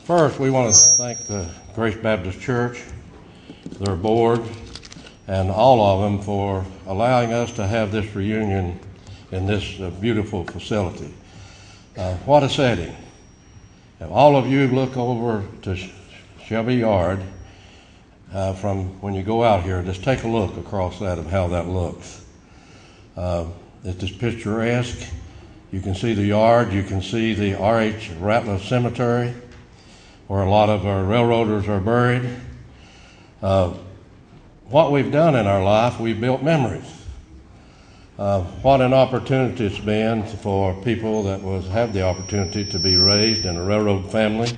First, we want to thank the Grace Baptist Church, their board, and all of them for allowing us to have this reunion in this beautiful facility. What a setting. If all of you look over to Shelby Yard from when you go out here, just take a look across that of how that looks. It's just picturesque. You can see the yard. You can see the R.H. Ratliff Cemetery, where a lot of our railroaders are buried. What we've done in our life, we've built memories. What an opportunity it's been for people that have the opportunity to be raised in a railroad family.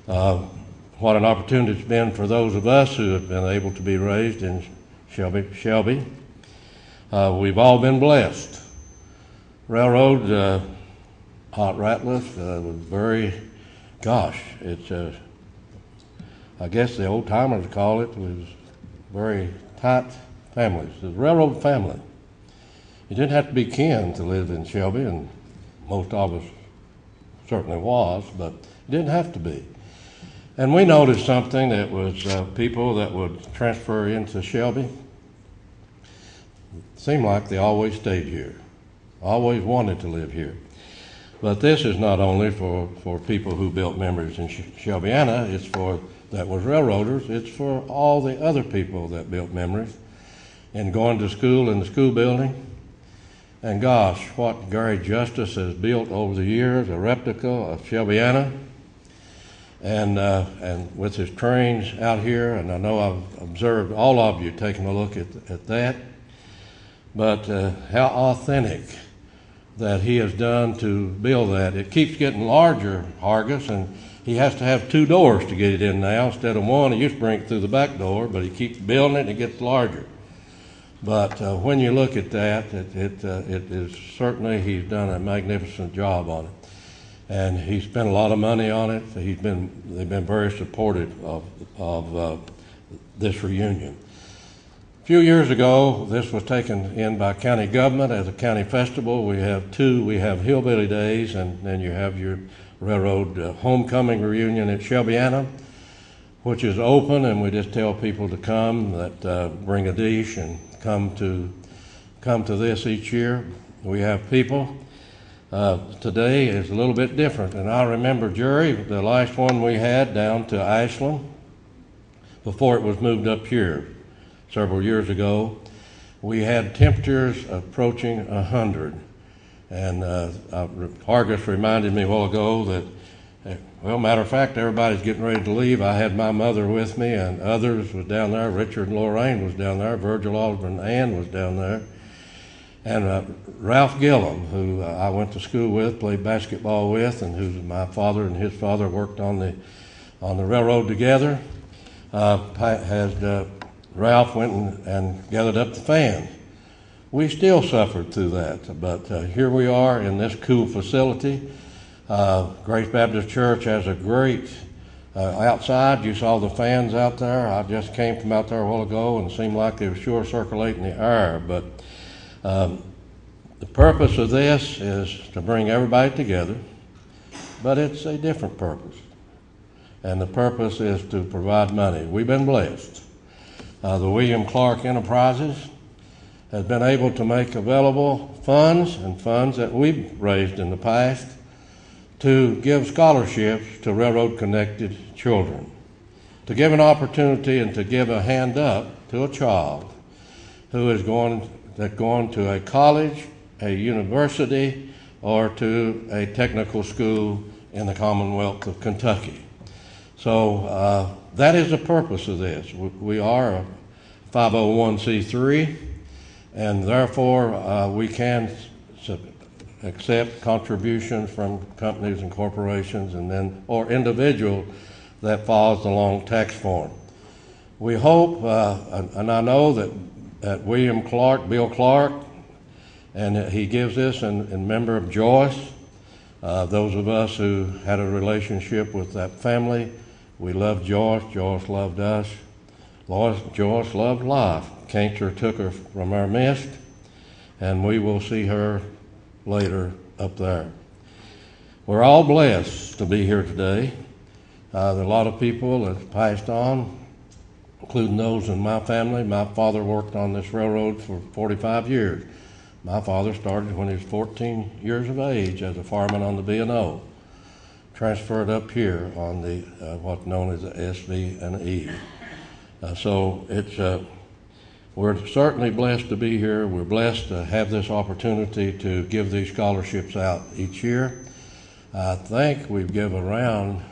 What an opportunity it's been for those of us who have been able to be raised in Shelby. We've all been blessed. Railroad, Hot Ratliff was very, it's, I guess the old timers call it, was very tight families. It was a railroad family. You didn't have to be kin to live in Shelby, and most of us certainly was, but you didn't have to be. And we noticed something that was people that would transfer into Shelby. It seemed like they always stayed here, always wanted to live here. But this is not only for people who built memories in Shelbyana, it's for that was railroaders, it's for all the other people that built memories and going to school in the school building. And gosh, what Gary Justice has built over the years, a replica of Shelbyana, and with his trains out here, and I know I've observed all of you taking a look at that, but how authentic that he has done to build that. It keeps getting larger, Hargis, and he has to have 2 doors to get it in now instead of 1. He used to bring it through the back door, but he keeps building it and it gets larger. But when you look at that, it is certainly, he's done a magnificent job on it. And he spent a lot of money on it. They've been very supportive of this reunion. A few years ago, this was taken in by county government as a county festival. We have 2. We have Hillbilly Days, and then you have your railroad homecoming reunion at Shelbyana, which is open, and we just tell people to come, that bring a dish and come to this each year. We have people. Today is a little bit different, and I remember, Jerry, the last one we had down to Ashland before it was moved up here several years ago. We had temperatures approaching 100, and Hargis reminded me a while ago that, well, matter of fact, everybody's getting ready to leave. I had my mother with me, and others was down there. Richard and Lorraine was down there. Virgil Oliver and Ann was down there. And Ralph Gillum, who I went to school with, played basketball with, and who my father and his father worked on the railroad together, Ralph went and gathered up the fans. We still suffered through that, but here we are in this cool facility. Grace Baptist Church has a great outside. You saw the fans out there. I just came from out there a while ago, and it seemed like they were sure circulating the air. But the purpose of this is to bring everybody together, but it's a different purpose. And the purpose is to provide money. We've been blessed. The William Clark Enterprises has been able to make available funds and funds that we've raised in the past to give scholarships to railroad-connected children, to give an opportunity and to give a hand up to a child who is going to a college, a university, or to a technical school in the Commonwealth of Kentucky. So that is the purpose of this. We are a 501c3, and therefore we can accept contributions from companies and corporations, and then or individual that follows the long tax form. We hope, and I know that William Clark, Bill Clark, and he gives this in member of Joyce. Those of us who had a relationship with that family, we loved Joyce. Joyce loved us. Joyce loved life. Cancer took her from our midst, and we will see her later up there. We're all blessed to be here today, There are a lot of people that passed on, including those in my family. My father worked on this railroad for 45 years. My father started when he was 14 years of age as a fireman on the B&O, transferred up here on the what's known as the SV&E. We're certainly blessed to be here. We're blessed to have this opportunity to give these scholarships out each year. I think we've given around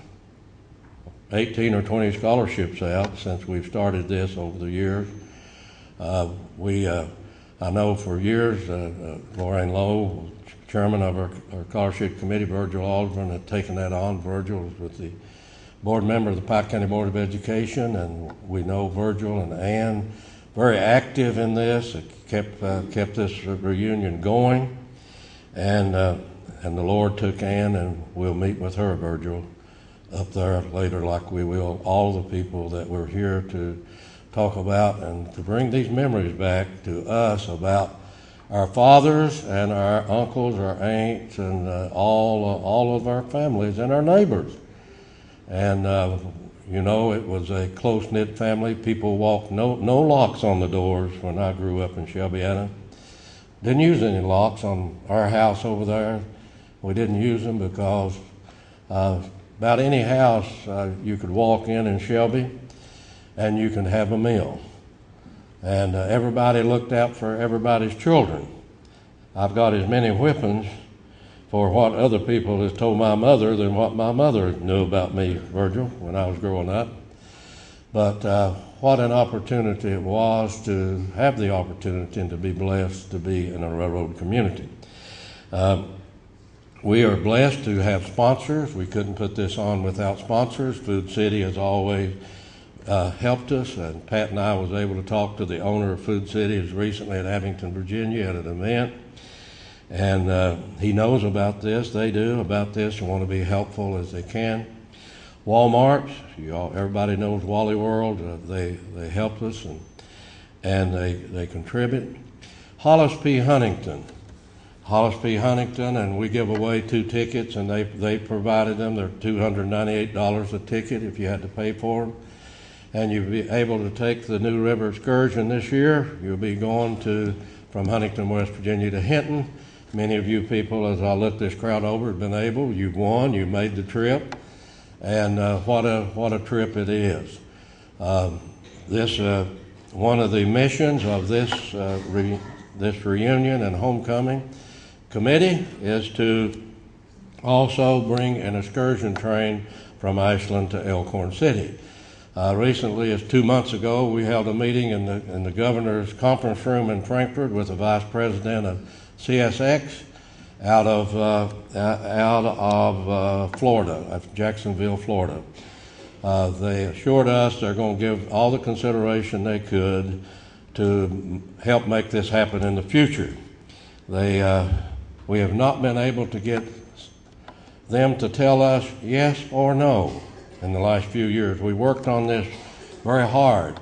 18 or 20 scholarships out since we've started this over the years. I know for years, Lorraine Lowe, chairman of our scholarship committee, Virgil Alderman, had taken that on. Virgil was with the board member of the Pike County Board of Education, and we know Virgil and Ann very active in this. It kept this reunion going, and the Lord took Ann, and we'll meet with her, Virgil, up there later, like we will all the people that we're here to talk about and to bring these memories back to us about our fathers and our uncles, our aunts, and all of our families and our neighbors. And it was a close-knit family. People walked, no locks on the doors when I grew up in Shelbyana. Didn't use any locks on our house over there. We didn't use them because about any house you could walk in Shelby and you can have a meal. And everybody looked out for everybody's children. I've got as many whippings for what other people has told my mother than what my mother knew about me, Virgil, when I was growing up. But what an opportunity it was to have the opportunity and to be blessed to be in a railroad community. We are blessed to have sponsors. We couldn't put this on without sponsors. Food City has always helped us, and Pat and I was able to talk to the owner of Food City as recently at Abington, Virginia at an event. And he knows about this, they do about this, and want to be helpful as they can. Walmart, everybody knows Wally World, they help us and they contribute. Hollis P. Huntington, and we give away 2 tickets, and they provided them. They're $298 a ticket if you had to pay for them. And you'll be able to take the New River excursion this year. You'll be going from Huntington, West Virginia to Hinton. Many of you people, as I look this crowd over, have been able. You've won. You made the trip, and what a trip it is. One of the missions of this reunion and homecoming committee is to also bring an excursion train from Ashland to Elkhorn City. Recently, as 2 months ago, we held a meeting in the governor's conference room in Frankfort with the vice president of CSX out of Florida, Jacksonville, Florida. They assured us they're going to give all the consideration they could to help make this happen in the future. We have not been able to get them to tell us yes or no in the last few years. We worked on this very hard.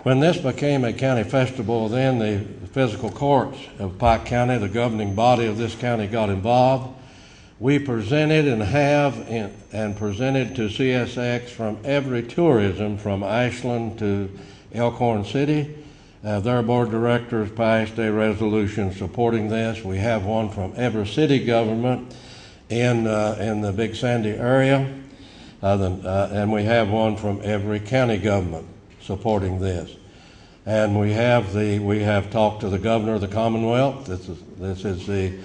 When this became a county festival, then the physical courts of Pike County, the governing body of this county, got involved. We presented and presented to CSX from every tourism from Ashland to Elkhorn City. Their board of directors passed a resolution supporting this. We have one from every city government in the Big Sandy area, and we have one from every county government supporting this. And we have talked to the governor of the Commonwealth. This is the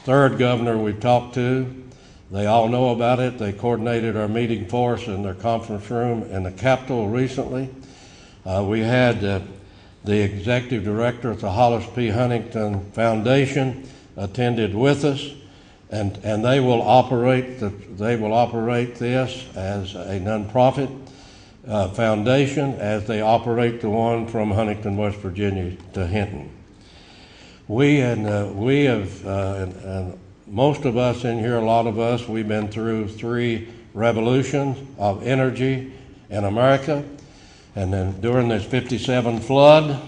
third governor we've talked to. They all know about it. They coordinated our meeting for us in their conference room in the Capitol recently. We had the executive director of the Hollis P. Huntington Foundation attended with us, and they will operate this as a nonprofit foundation as they operate the one from Huntington, West Virginia to Hinton. We have, and most of us in here, a lot of us, we've been through 3 revolutions of energy in America. And then during this 57 flood,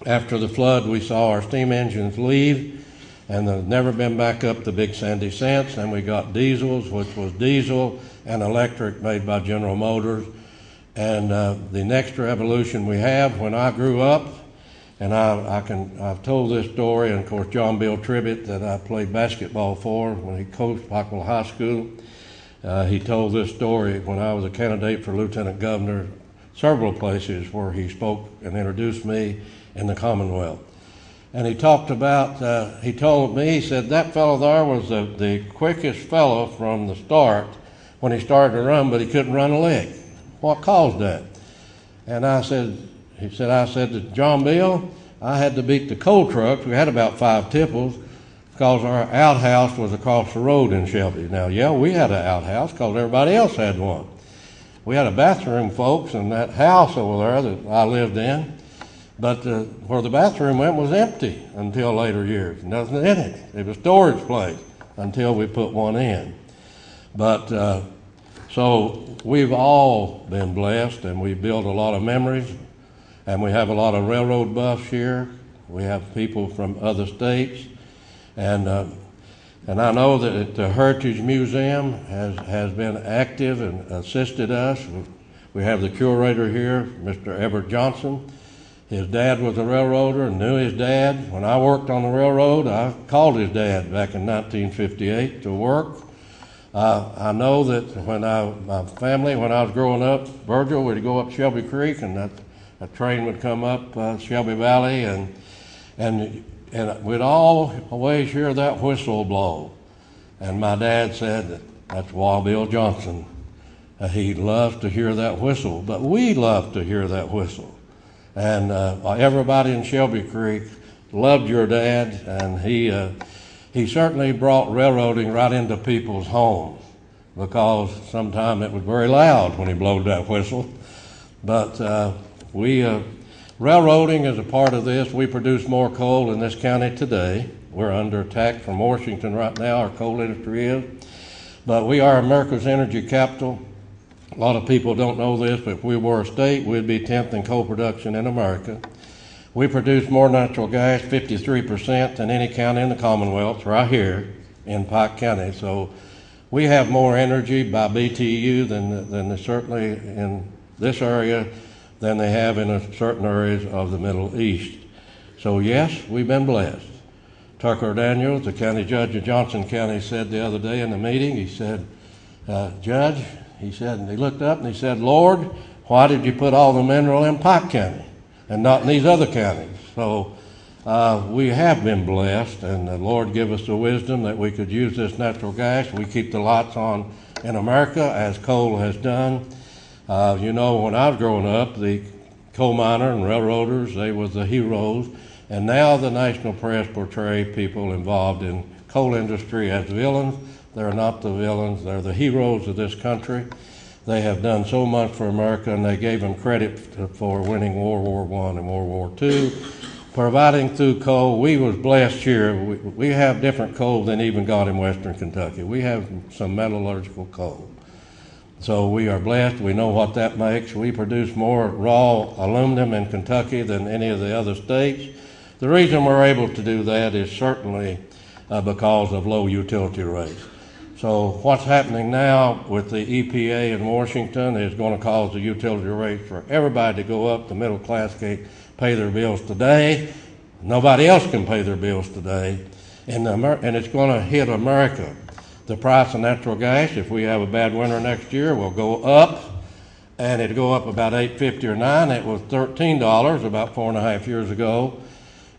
after the flood, we saw our steam engines leave, and they've never been back up to Big Sandy since. And we got diesels, which was diesel and electric made by General Motors. And the next revolution we have, when I grew up, and I've told this story, and of course John Bill Tribbitt, that I played basketball for when he coached Pikeville High School. He told this story when I was a candidate for lieutenant governor, several places where he spoke and introduced me in the Commonwealth. And he talked about, he told me, he said, that fellow there was the quickest fellow from the start when he started to run, but he couldn't run a lick. What caused that? And I said to John Bill, I had to beat the coal trucks. We had about 5 tipples because our outhouse was across the road in Shelby. Now, yeah, we had an outhouse because everybody else had one. We had a bathroom, folks, in that house over there that I lived in. But where the bathroom went was empty until later years. Nothing in it. It was a storage place until we put one in. But so we've all been blessed, and we built a lot of memories, and we have a lot of railroad buffs here. We have people from other states, and I know that the Heritage Museum has been active and assisted us. We have the curator here, Mr. Everett Johnson. His dad was a railroader and knew his dad. When I worked on the railroad, I called his dad back in 1958 to work. I know that my family, when I was growing up, Virgil would go up Shelby Creek, and a train would come up Shelby Valley, and we'd always hear that whistle blow. And my dad said that's Wild Bill Johnson. He loves to hear that whistle, but we love to hear that whistle. And everybody in Shelby Creek loved your dad, and he certainly brought railroading right into people's homes, because sometimes it was very loud when he blowed that whistle. But railroading is a part of this. We produce more coal in this county today. We're under attack from Washington right now, our coal industry is. But we are America's energy capital. A lot of people don't know this, but if we were a state, we'd be 10th in coal production in America. We produce more natural gas, 53%, than any county in the Commonwealth, right here in Pike County. So we have more energy by BTU than certainly in this area than they have in certain areas of the Middle East. So yes, we've been blessed. Tucker Daniels, the county judge of Johnson County, said the other day in the meeting, he said, Judge, he said, and he looked up and he said, Lord, why did you put all the mineral in Pike County and not in these other counties? So we have been blessed, and the Lord give us the wisdom that we could use this natural gas. We keep the lights on in America, as coal has done. You know, when I was growing up, the coal miner and railroaders, they were the heroes, and now the national press portray people involved in coal industry as villains. They're not the villains. They're the heroes of this country. They have done so much for America, and they gave them credit for winning World War I and World War II. Providing through coal, we was blessed here. We have different coal than even got in western Kentucky. We have some metallurgical coal. So we are blessed. We know what that makes. We produce more raw aluminum in Kentucky than any of the other states. The reason we're able to do that is certainly because of low utility rates. So what's happening now with the EPA in Washington is going to cause the utility rates for everybody to go up. The middle class can't pay their bills today. Nobody else can pay their bills today. And it's going to hit America. The price of natural gas, if we have a bad winter next year, will go up. And it'll go up about $8.50 or $9. It was $13 about 4.5 years ago.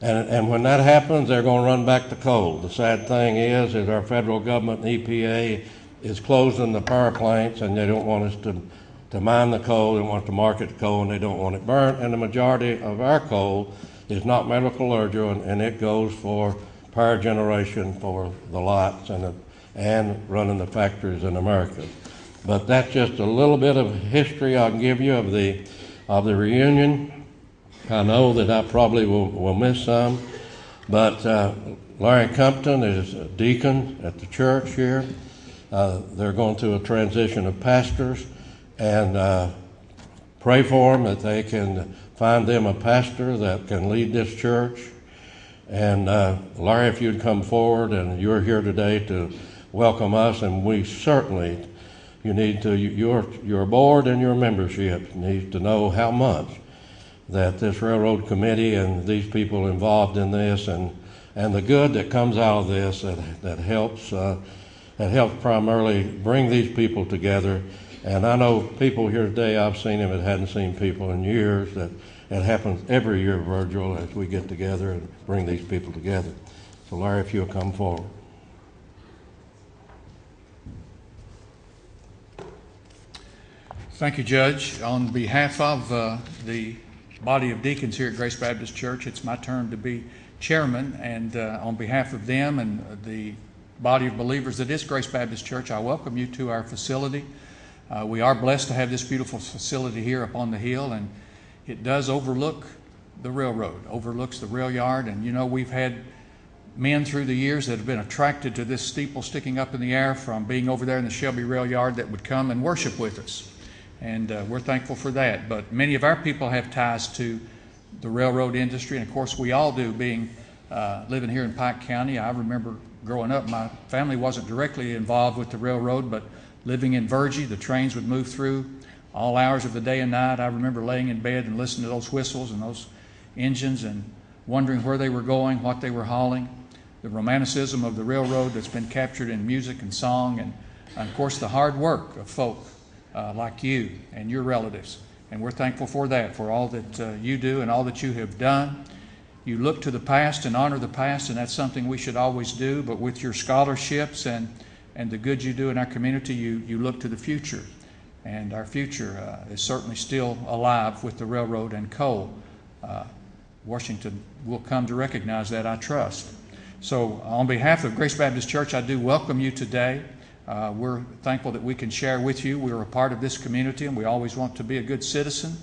And when that happens, they're going to run back to coal. The sad thing is our federal government and EPA is closing the power plants, and they don't want us to mine the coal. They want us to market the coal, and they don't want it burnt. And the majority of our coal is not metallurgical, and it goes for power generation for the lights and running the factories in America. But that's just a little bit of history I can give you of the reunion. I know that I probably will miss some, but Larry Compton is a deacon at the church here. They're going through a transition of pastors, and pray for them that they can find them a pastor that can lead this church. And Larry, if you'd come forward, and you're here today to welcome us, and we certainly, your board and your membership needs to know how much that this railroad committee and these people involved in this, and the good that comes out of this, that helps primarily bring these people together. And I know people here today, I've seen them that hadn't seen people in years. That it happens every year, Virgil, as we get together and bring these people together. So Larry, if you'll come forward. Thank you, Judge. On behalf of the body of deacons here at Grace Baptist Church, it's my turn to be chairman, and on behalf of them and the body of believers that is Grace Baptist Church, I welcome you to our facility. We are blessed to have this beautiful facility here up on the hill, and it does overlook the railroad, overlooks the rail yard. And you know, we've had men through the years that have been attracted to this steeple sticking up in the air from being over there in the Shelby rail yard that would come and worship with us. And we're thankful for that. But many of our people have ties to the railroad industry, and of course we all do, being living here in Pike County. I remember growing up, my family wasn't directly involved with the railroad, but living in Virgie, the trains would move through all hours of the day and night. I remember laying in bed and listening to those whistles and those engines and wondering where they were going, what they were hauling. The romanticism of the railroad that's been captured in music and song, and of course the hard work of folk like you and your relatives. And we're thankful for that, for all that you do and all that you have done. You look to the past and honor the past, and that's something we should always do. But with your scholarships and the good you do in our community, you look to the future. And our future is certainly still alive with the railroad and coal. Washington will come to recognize that, I trust. So on behalf of Grace Baptist Church, I do welcome you today. We're thankful that we can share with you. We're a part of this community, and we always want to be a good citizen.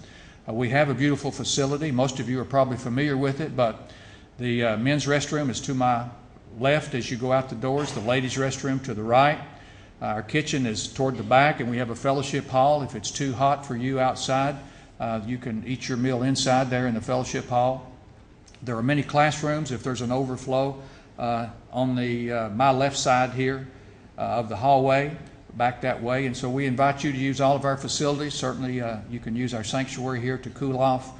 We have a beautiful facility. Most of you are probably familiar with it, but the men's restroom is to my left as you go out the doors, the ladies' restroom to the right. Our kitchen is toward the back, and we have a fellowship hall. If it's too hot for you outside, you can eat your meal inside there in the fellowship hall. There are many classrooms if there's an overflow on the my left side here of the hallway, back that way. And so we invite you to use all of our facilities. Certainly you can use our sanctuary here to cool off.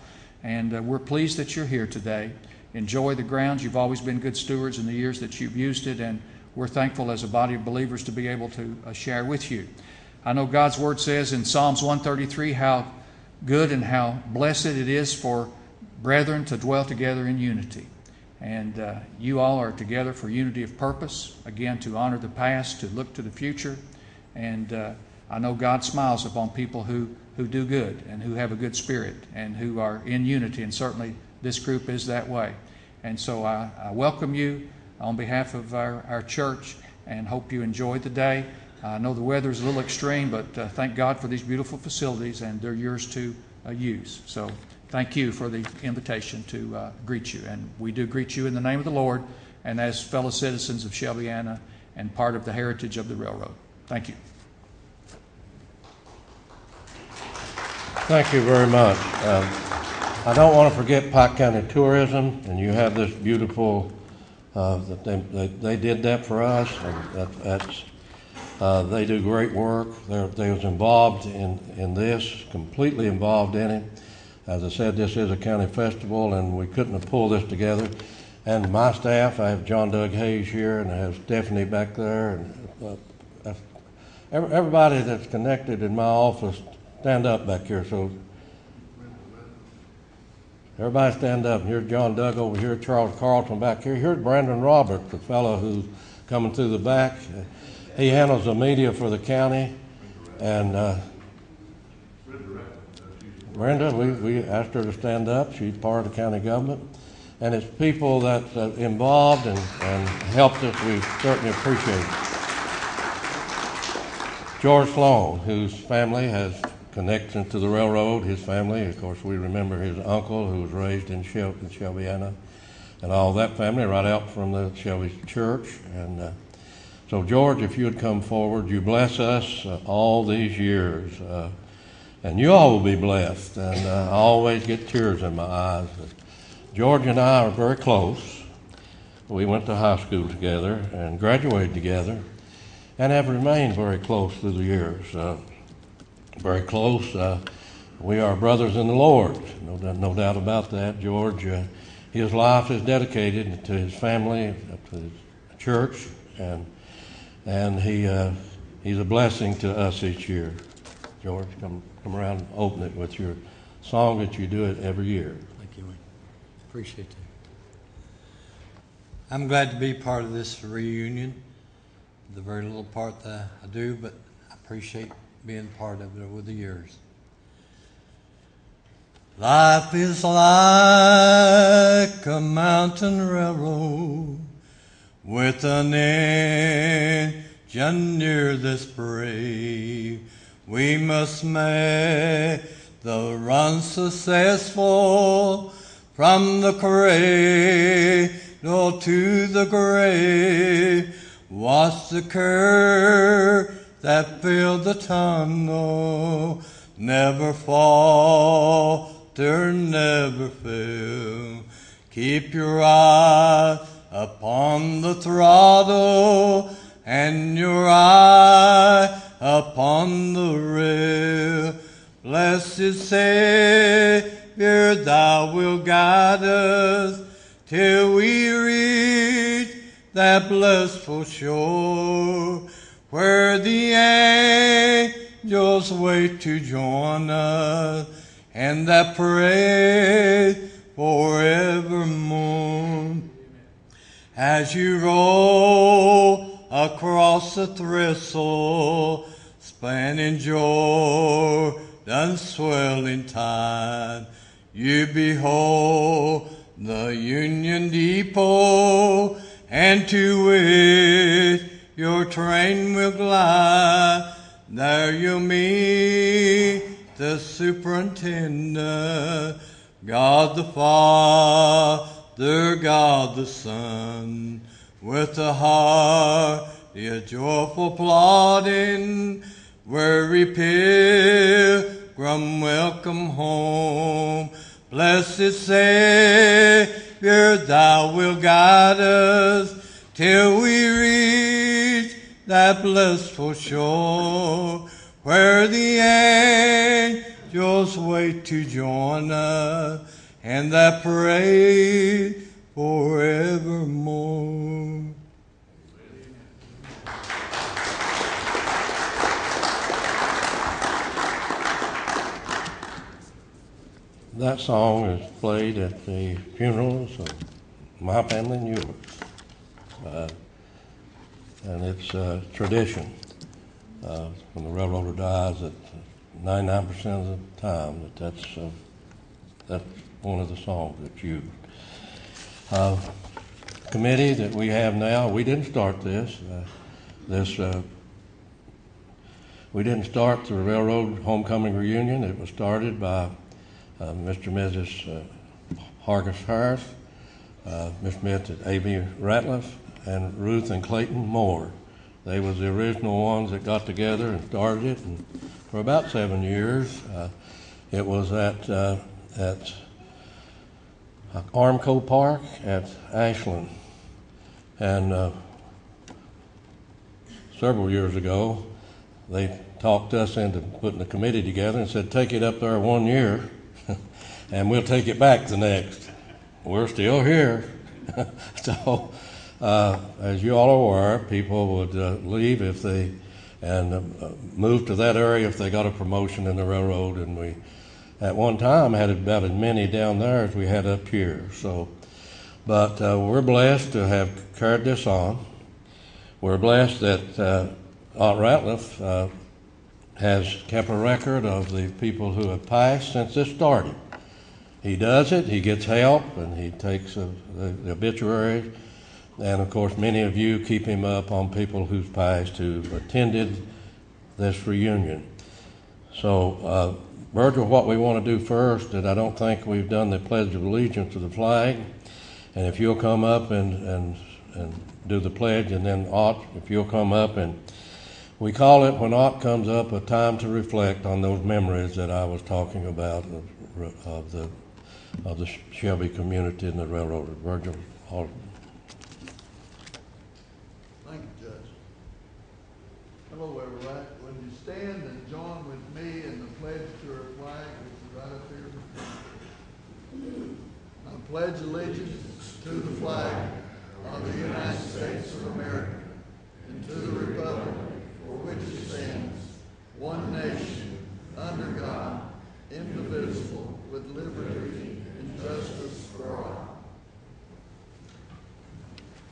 And we're pleased that you're here today. Enjoy the grounds. You've always been good stewards in the years that you've used it, and we're thankful as a body of believers to be able to share with you. I know God's Word says in Psalms 133 how good and how blessed it is for brethren to dwell together in unity. And you all are together for unity of purpose, again, to honor the past, to look to the future. And I know God smiles upon people who do good and who have a good spirit and who are in unity, and certainly this group is that way. And so I welcome you on behalf of our church and hope you enjoy the day. I know the weather is a little extreme, but thank God for these beautiful facilities, and they're yours to use. So thank you for the invitation to greet you. And we do greet you in the name of the Lord and as fellow citizens of Shelbyana and part of the heritage of the railroad. Thank you. Thank you very much. I don't want to forget Pike County Tourism, and you have this beautiful, they did that for us, and they do great work. They was involved in this, completely involved in it. As I said, this is a county festival, and we couldn't have pulled this together. And my staff, I have John Doug Hayes here, and I have Stephanie back there, and everybody that's connected in my office, stand up back here. So everybody stand up. Here's John Doug over here, Charles Carlton back here. Here's Brandon Roberts, the fellow who's coming through the back. He handles the media for the county. And Brenda, we asked her to stand up. She's part of the county government. And it's people that's involved and helped us. We certainly appreciate it. George Sloan, whose family has connection to the railroad, his family. Of course, we remember his uncle who was raised in Shelbyana, and all that family right out from the Shelby Church. And so, George, if you would come forward, you bless us all these years. And you all will be blessed. And I always get tears in my eyes. George and I are very close. we went to high school together and graduated together and have remained very close through the years. Very close. We are brothers in the Lord, no doubt about that. George, his life is dedicated to his family, to his church, and he's a blessing to us each year. George, come around and open it with your song that you do it every year. Thank you, Wayne. Appreciate that. I'm glad to be part of this reunion. The very little part that I do, but I appreciate being part of it over the years. Life is like a mountain railroad with an engine near this brave. We must make the run successful from the cradle to the grave. Watch the curve that filled the tunnel, never falter, never fail. Keep your eye upon the throttle and your eye upon the rail. Blessed Savior, thou wilt guide us till we reach that blissful shore where the angels wait to join us and that praise forevermore. As you roll across the thistle, spanning Jordan's swelling tide, you behold the Union Depot, and to it your train will glide. There you'll meet the superintendent, God the Father, God the Son, with a heart a joyful plodding, weary pilgrim welcome home. Blessed Savior, thou wilt guide us till we reach that blissful shore where the angels wait to join us and that praise forevermore. That song is played at the funerals of my family and yours. And it's a tradition. When the railroader dies, that 99% of the time that's one of the songs that's used. Committee that we have now, we didn't start this. We didn't start the Railroad Homecoming Reunion. It was started by Mr. and Mrs. Hargis Harris, Mr. and Mrs. A.B. Ratliff, and Ruth and Clayton Moore. They was the original ones that got together and started it, and for about 7 years, it was at Armco Park at Ashland. And several years ago, they talked us into putting a committee together and said, take it up there 1 year, and we'll take it back the next. We're still here. So, as you all are aware, people would leave if they, and move to that area if they got a promotion in the railroad, and we, at one time, had about as many down there as we had up here. So, but we're blessed to have carried this on. We're blessed that Aunt Ratliff has kept a record of the people who have passed since this started. He does it, he gets help, and he takes the obituaries. And of course, many of you keep him up on people who've passed who attended this reunion. So, Virgil, what we want to do first, and I don't think we've done the Pledge of Allegiance to the flag, and if you'll come up and do the pledge, and then Ott, if you'll come up, and we call it, when Ott comes up, a time to reflect on those memories that I was talking about of the Shelby community and the railroad. Virgil, circle where we're at. Would you stand and join with me in the pledge to our flag, which is right up here? I pledge allegiance to the flag of the United States of America and to the republic for which it stands, one nation, under God, indivisible, with liberty and justice for all.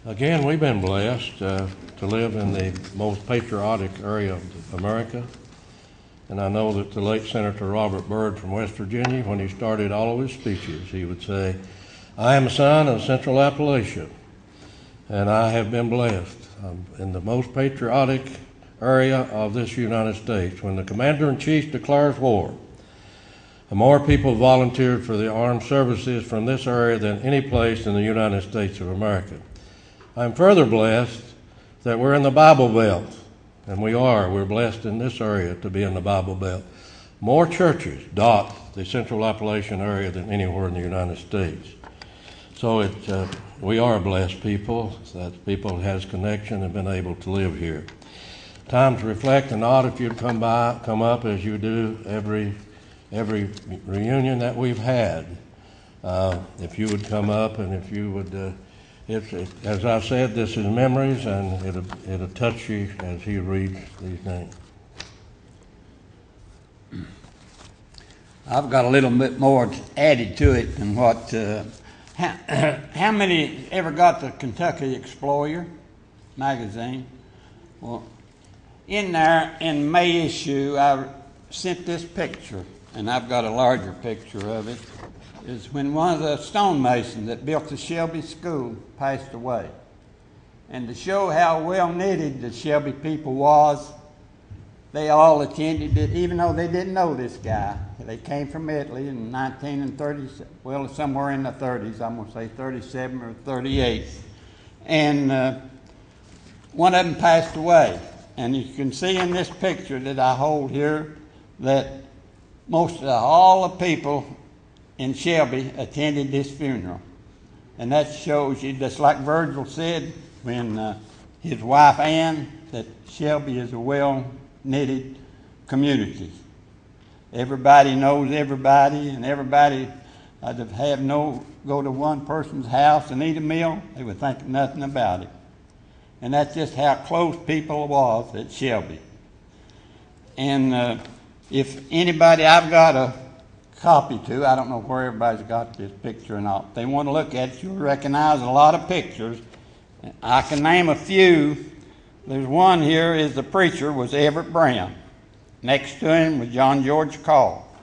Again, we've been blessed to live in the most patriotic area of America. And I know that the late Senator Robert Byrd from West Virginia, when he started all of his speeches, he would say, "I am a son of Central Appalachia, and I have been blessed in the most patriotic area of this United States. When the Commander-in-Chief declares war, more people volunteered for the armed services from this area than any place in the United States of America. I'm further blessed that we're in the Bible Belt, and we are. We're blessed in this area to be in the Bible Belt. More churches dot the Central Appalachian area than anywhere in the United States. So we are a blessed people, that people has connection and been able to live here. Time to reflect and nod if you'd come up as you do every reunion that we've had. If you would come up and if you would, as I said, this is memories, and it'll touch you as he reads these names. I've got a little bit more added to it than what. How many ever got the Kentucky Explorer magazine? Well, in there, in May issue, I sent this picture, and I've got a larger picture of it. Is when one of the stonemasons that built the Shelby School passed away. And to show how well knitted the Shelby people was, they all attended it, even though they didn't know this guy. They came from Italy in 1930, well, somewhere in the 30s, I'm going to say 37 or 38. And one of them passed away. And you can see in this picture that I hold here that most of all the people in Shelby attended this funeral. And that shows you, just like Virgil said when his wife Ann, that Shelby is a well-knitted community. Everybody knows everybody, and everybody go to one person's house and eat a meal, they would think nothing about it. And that's just how close people was at Shelby. And if anybody, I've got a copy too, I don't know where everybody's got this picture or not. If they want to look at it, you'll recognize a lot of pictures. I can name a few. There's one here, is the preacher was Everett Brown. Next to him was John George Call.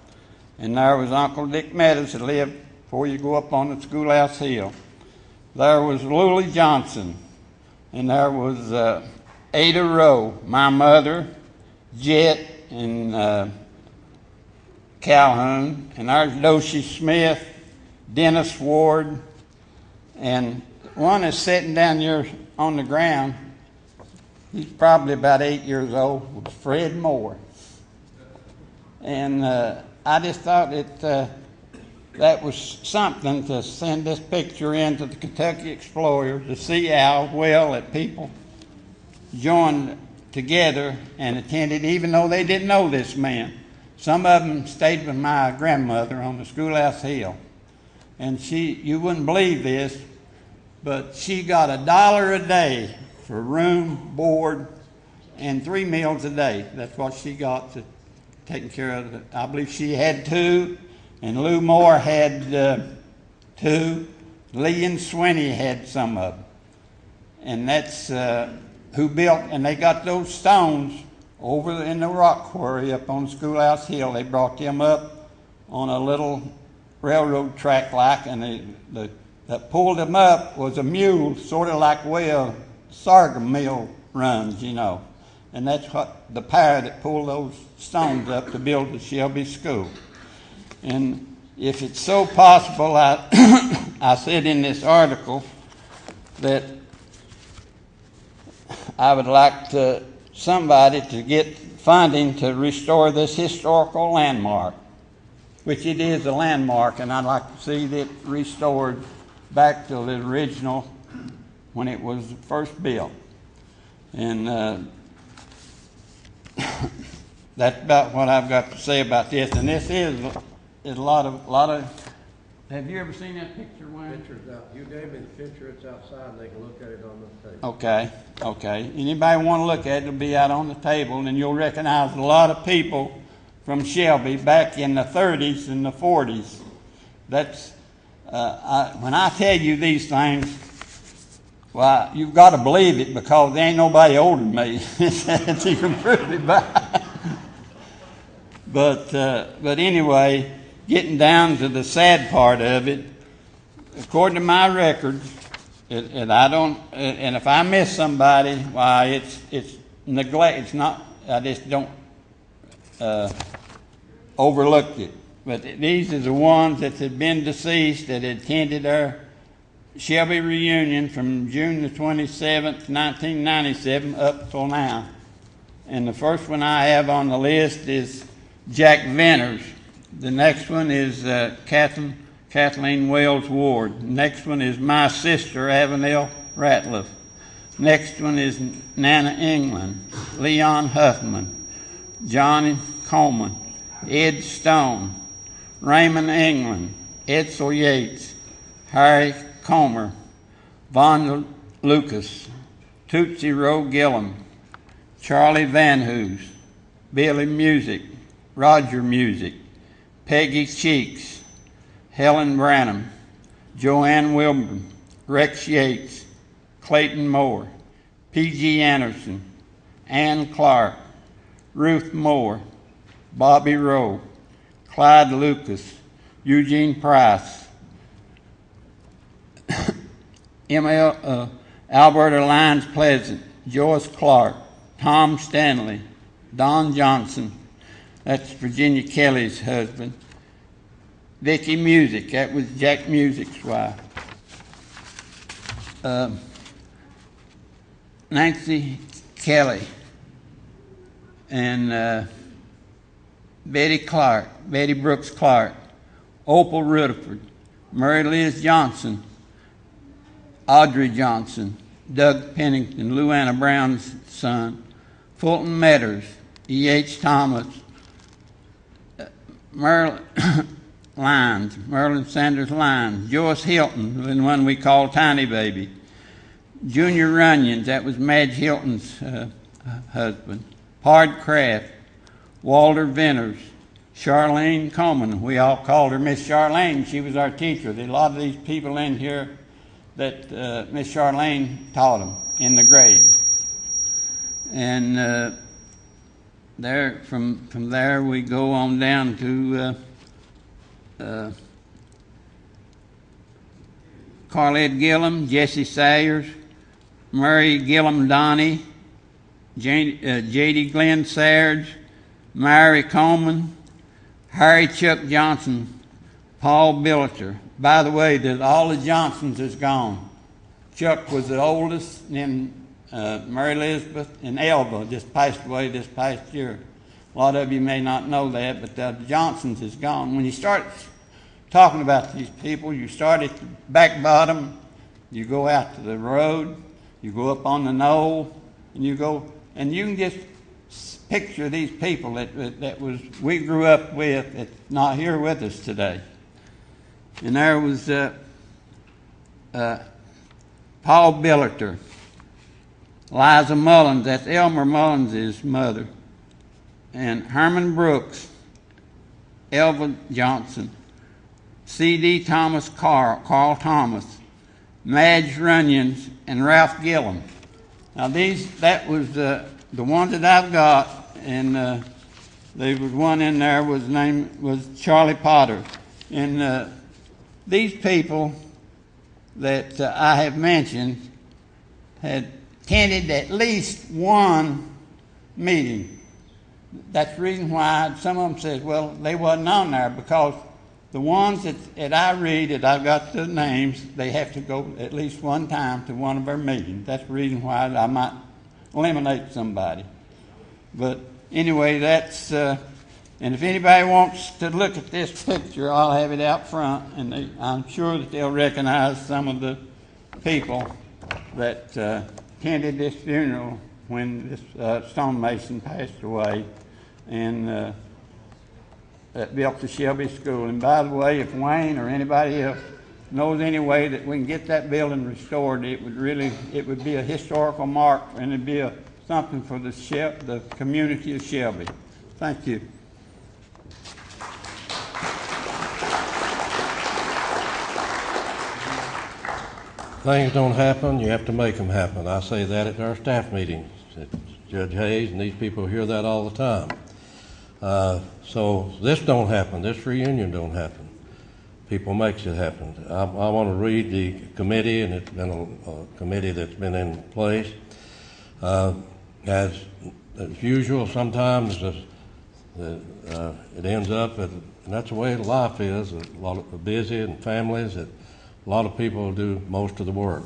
And there was Uncle Dick Meadows that lived before you go up on the Schoolhouse Hill. There was Lully Johnson. And there was Ada Rowe, my mother, Jet, and Calhoun. And there's Doshie Smith, Dennis Ward. And one is sitting down here on the ground. He's probably about 8 years old, was Fred Moore. And I just thought that was something to send this picture into the Kentucky Explorer to see how well that people joined together and attended, even though they didn't know this man. Some of them stayed with my grandmother on the Schoolhouse Hill. And you wouldn't believe this, but she got $1 a day for room, board, and 3 meals a day. That's what she got to taking care of it. I believe she had 2, and Lou Moore had 2. Lee and Swinney had some of them. And that's who built, and they got those stones over in the rock quarry up on Schoolhouse Hill. They brought them up on a little railroad track and that pulled them up was a mule, sort of like the way a sorghum mill runs, you know. And that's what the power that pulled those stones up to build the Shelby School. And if it's so possible, I said in this article that I would like somebody to get funding to restore this historical landmark, which it is a landmark, and I'd like to see it restored back to the original when it was first built. And that's about what I've got to say about this. And this is a lot of. Have you ever seen that picture, Wayne? Picture's out. You gave me the picture. It's outside. And they can look at it on the table. Okay. Anybody want to look at it? It'll be out on the table, and you'll recognize a lot of people from Shelby back in the 30s and the 40s. That's when I tell you these things. Well, you've got to believe it because there ain't nobody older than me that you can prove it by. But anyway, getting down to the sad part of it, according to my records, and if I miss somebody, why it's neglect. It's not. I just don't overlook it. But these are the ones that had been deceased that attended our Shelby reunion from June the 27th, 1997 up till now. And the first one I have on the list is Jack Venters. The next one is Kathleen Wells Ward. The next one is my sister, Avenel Ratliff. Next one is Nana England, Leon Huffman, Johnny Coleman, Ed Stone, Raymond England, Edsel Yates, Harry Comer, Von Lucas, Tootsie Rowe Gillum, Charlie Van Hoos, Billy Music, Roger Music, Peggy Cheeks, Helen Branham, Joanne Wilburn, Rex Yates, Clayton Moore, P.G. Anderson, Ann Clark, Ruth Moore, Bobby Rowe, Clyde Lucas, Eugene Price, Alberta Lyons Pleasant, Joyce Clark, Tom Stanley, Don Johnson, that's Virginia Kelly's husband, Vicky Music, that was Jack Music's wife, Nancy Kelly, and Betty Brooks Clark, Opal Rutherford, Mary Liz Johnson, Audrey Johnson, Doug Pennington, Luanna Brown's son, Fulton Metters, E.H. Thomas, Merlin Sanders Lyons, Joyce Hilton, the one we call Tiny Baby, Junior Runyons, that was Madge Hilton's husband, Pard Craft, Walter Venters, Charlene Coleman, we all called her Miss Charlene, she was our teacher. There are a lot of these people in here that Miss Charlene taught them in the grade. And there, from there we go on down to Carlette Gillum, Jesse Sayers, Murray Gillum Donnie, J.D. Glenn Sayers, Mary Coleman, Harry Chuck Johnson, Paul Billiter. By the way, all the Johnsons is gone. Chuck was the oldest, and then Mary Elizabeth and Elva just passed away this past year. A lot of you may not know that, but the Johnsons is gone. When you start talking about these people, you start at the back bottom, you go out to the road, you go up on the knoll, and you can just picture these people that we grew up with that's not here with us today. And there was Paul Billiter, Liza Mullins, that's Elmer Mullins' mother, and Herman Brooks, Elva Johnson, C.D. Thomas Carl Thomas, Madge Runyons, and Ralph Gillum. Now that was the ones that I've got, and there was one in there was Charlie Potter, and these people that I have mentioned had attended at least one meeting. That's the reason why some of them says, well, they wasn't on there, because the ones that I read, that I've got the names, they have to go at least one time to one of our meetings. That's the reason why I might eliminate somebody. But anyway, that's, and if anybody wants to look at this picture, I'll have it out front, and I'm sure that they'll recognize some of the people that attended this funeral when this stonemason passed away, and that built the Shelby School. And by the way, if Wayne or anybody else knows any way that we can get that building restored, it would be a historical mark, and it'd be something for the community of Shelby. Thank you. Things don't happen, you have to make them happen. I say that at our staff meetings. Judge Hayes and these people hear that all the time. So this don't happen, this reunion don't happen. People makes it happen. I want to read the committee, and it's been a committee that's been in place. As usual, sometimes it ends up, and that's the way life is. A lot of busy and families that a lot of people do most of the work.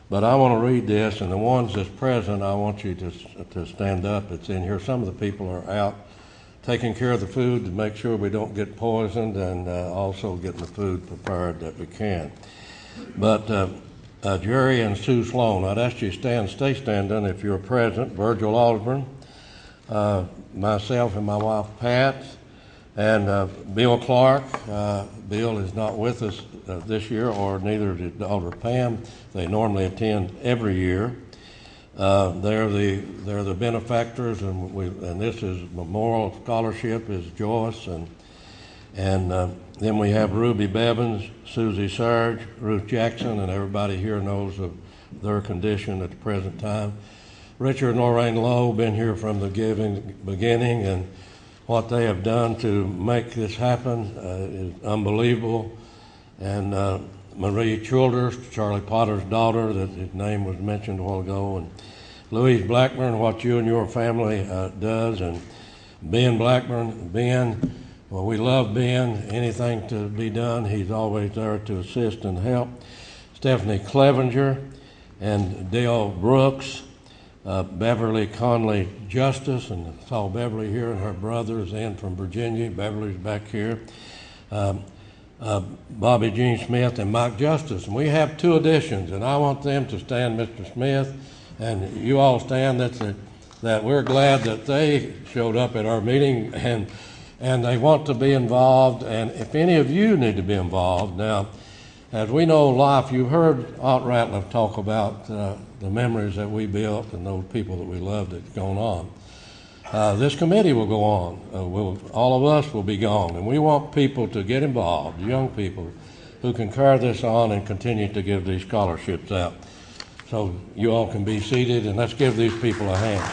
But I want to read this, and the ones that's present, I want you to stand up. It's in here. Some of the people are out taking care of the food to make sure we don't get poisoned, and also getting the food prepared that we can. But Jerry and Sue Sloan, I'd ask you to stay standing if you're present. Virgil Osborne, myself and my wife Pat, and Bill Clark. Bill is not with us this year, or neither is his daughter Pam. They normally attend every year. They're the benefactors, and this is Memorial Scholarship is Joyce, and then we have Ruby Bevins, Susie Sarge, Ruth Jackson, and everybody here knows of their condition at the present time. Richard and Lorraine Lowe been here from the beginning, and what they have done to make this happen is unbelievable. And Marie Childers, Charlie Potter's daughter, that his name was mentioned a while ago, and Louise Blackburn, what you and your family does, and Ben Blackburn. Well, we love Ben. Anything to be done, he's always there to assist and help. Stephanie Clevenger and Dale Brooks, Beverly Conley Justice, and I saw Beverly here, and her brothers in from Virginia. Beverly's back here. Bobby Jean Smith and Mike Justice. And we have two additions, and I want them to stand, Mr. Smith, and you all stand. That we're glad that they showed up at our meeting, and they want to be involved. And if any of you need to be involved, now, as we know life, you've heard Aunt Ratliff talk about the memories that we built and those people that we loved that's gone on. This committee will go on. All of us will be gone, and we want people to get involved, young people who can carry this on and continue to give these scholarships out. So you all can be seated, and let's give these people a hand.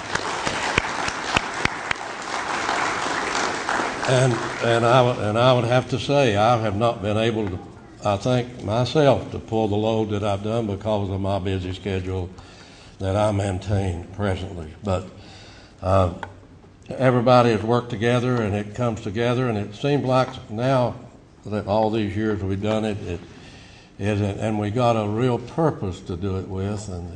And I would have to say, I have not been able to, I think, myself, to pull the load that I've done because of my busy schedule that I maintain presently. But everybody has worked together, and it comes together, and it seems like now that all these years we've done it, and we got a real purpose to do it with, and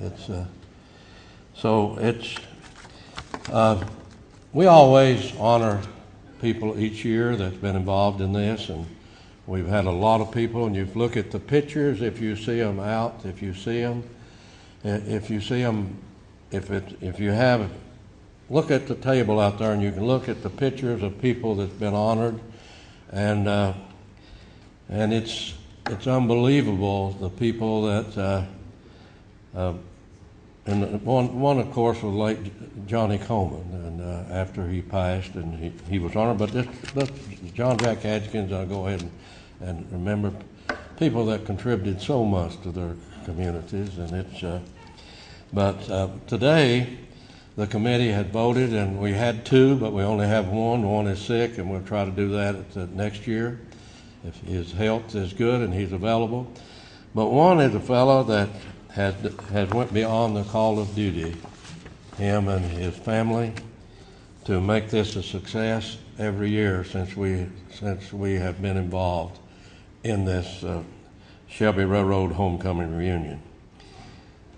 we always honor people each year that's been involved in this, and we've had a lot of people, and you look at the pictures, if you see them out, if you have, look at the table out there, and you can look at the pictures of people that's been honored, and it's unbelievable, the people that, and one of course was late Johnny Coleman, and after he passed, and he was honored, but John Jack Adkins, I'll go ahead and remember people that contributed so much to their communities, and but today the committee had voted, and we had two, but we only have one. One is sick, and we'll try to do that next year if his health is good and he's available. But one is a fellow that has went beyond the call of duty, him and his family, to make this a success every year since we have been involved in this Shelby Railroad Homecoming Reunion.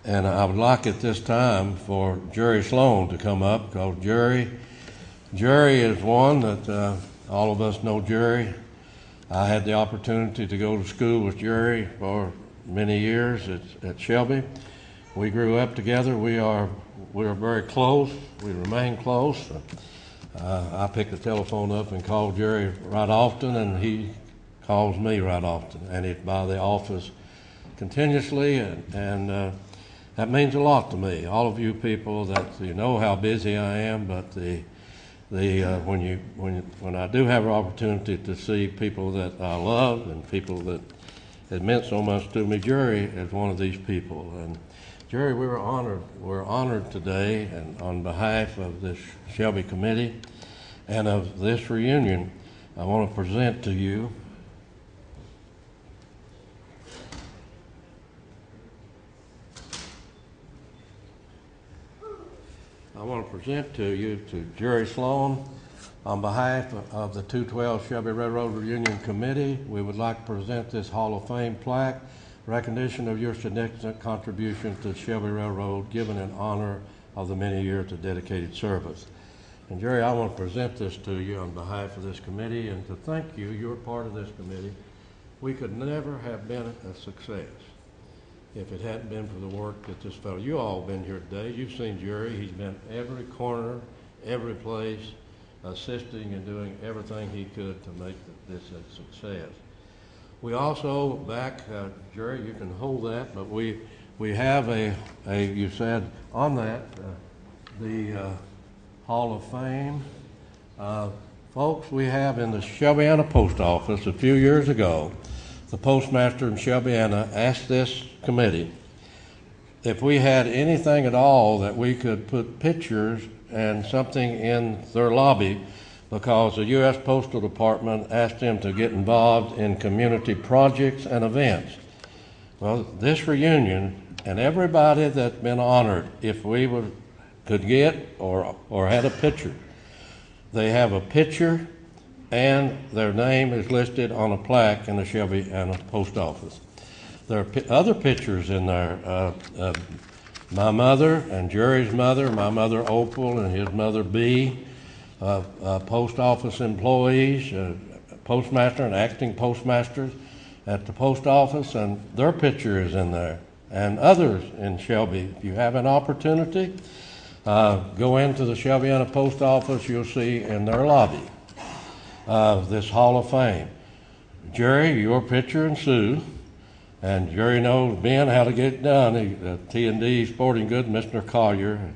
And I would like at this time for Jerry Sloan to come up, because Jerry is one that all of us know Jerry. I had the opportunity to go to school with Jerry for many years at Shelby, We grew up together. We are very close. We remain close. I pick the telephone up and call Jerry right often, and he calls me right often, and it's by the office continuously, and that means a lot to me. All of you people that you know how busy I am, but when I do have an opportunity to see people that I love and people that have meant so much to me, Jerry is one of these people. And Jerry, we're honored today, and on behalf of this Shelby Committee and of this reunion, I want to present to you to Jerry Sloan, on behalf of the 212 Shelby Railroad Reunion Committee. We would like to present this Hall of Fame plaque, recognition of your significant contribution to Shelby Railroad, given in honor of the many years of dedicated service. And Jerry, I want to present this to you on behalf of this committee and to thank you. You're part of this committee. We could never have been a success if it hadn't been for the work that this fellow, you all have been here today. You've seen Jerry. He's been every corner, every place, assisting and doing everything he could to make this a success. We also Jerry, you can hold that, but we have you said on that, the Hall of Fame. Folks, we have in the Shelbyana Post Office a few years ago, the postmaster in Shelbyana asked this committee if we had anything at all that we could put pictures and something in their lobby, because the U.S. Postal Department asked them to get involved in community projects and events. Well, this reunion and everybody that's been honored, if we could get or had a picture, they have a picture and their name is listed on a plaque in the Shelbyana Post Office. There are other pictures in there. My mother and Jerry's mother, my mother Opal and his mother Bee, post office employees, postmaster and acting postmasters at the post office, and their picture is in there. And others in Shelby. If you have an opportunity, go into the Shelbyana Post Office, you'll see in their lobby this Hall of Fame. Jerry, your picture, and Sue. And Jerry knows Ben how to get it done. T&D Sporting Goods, Mr. Collier,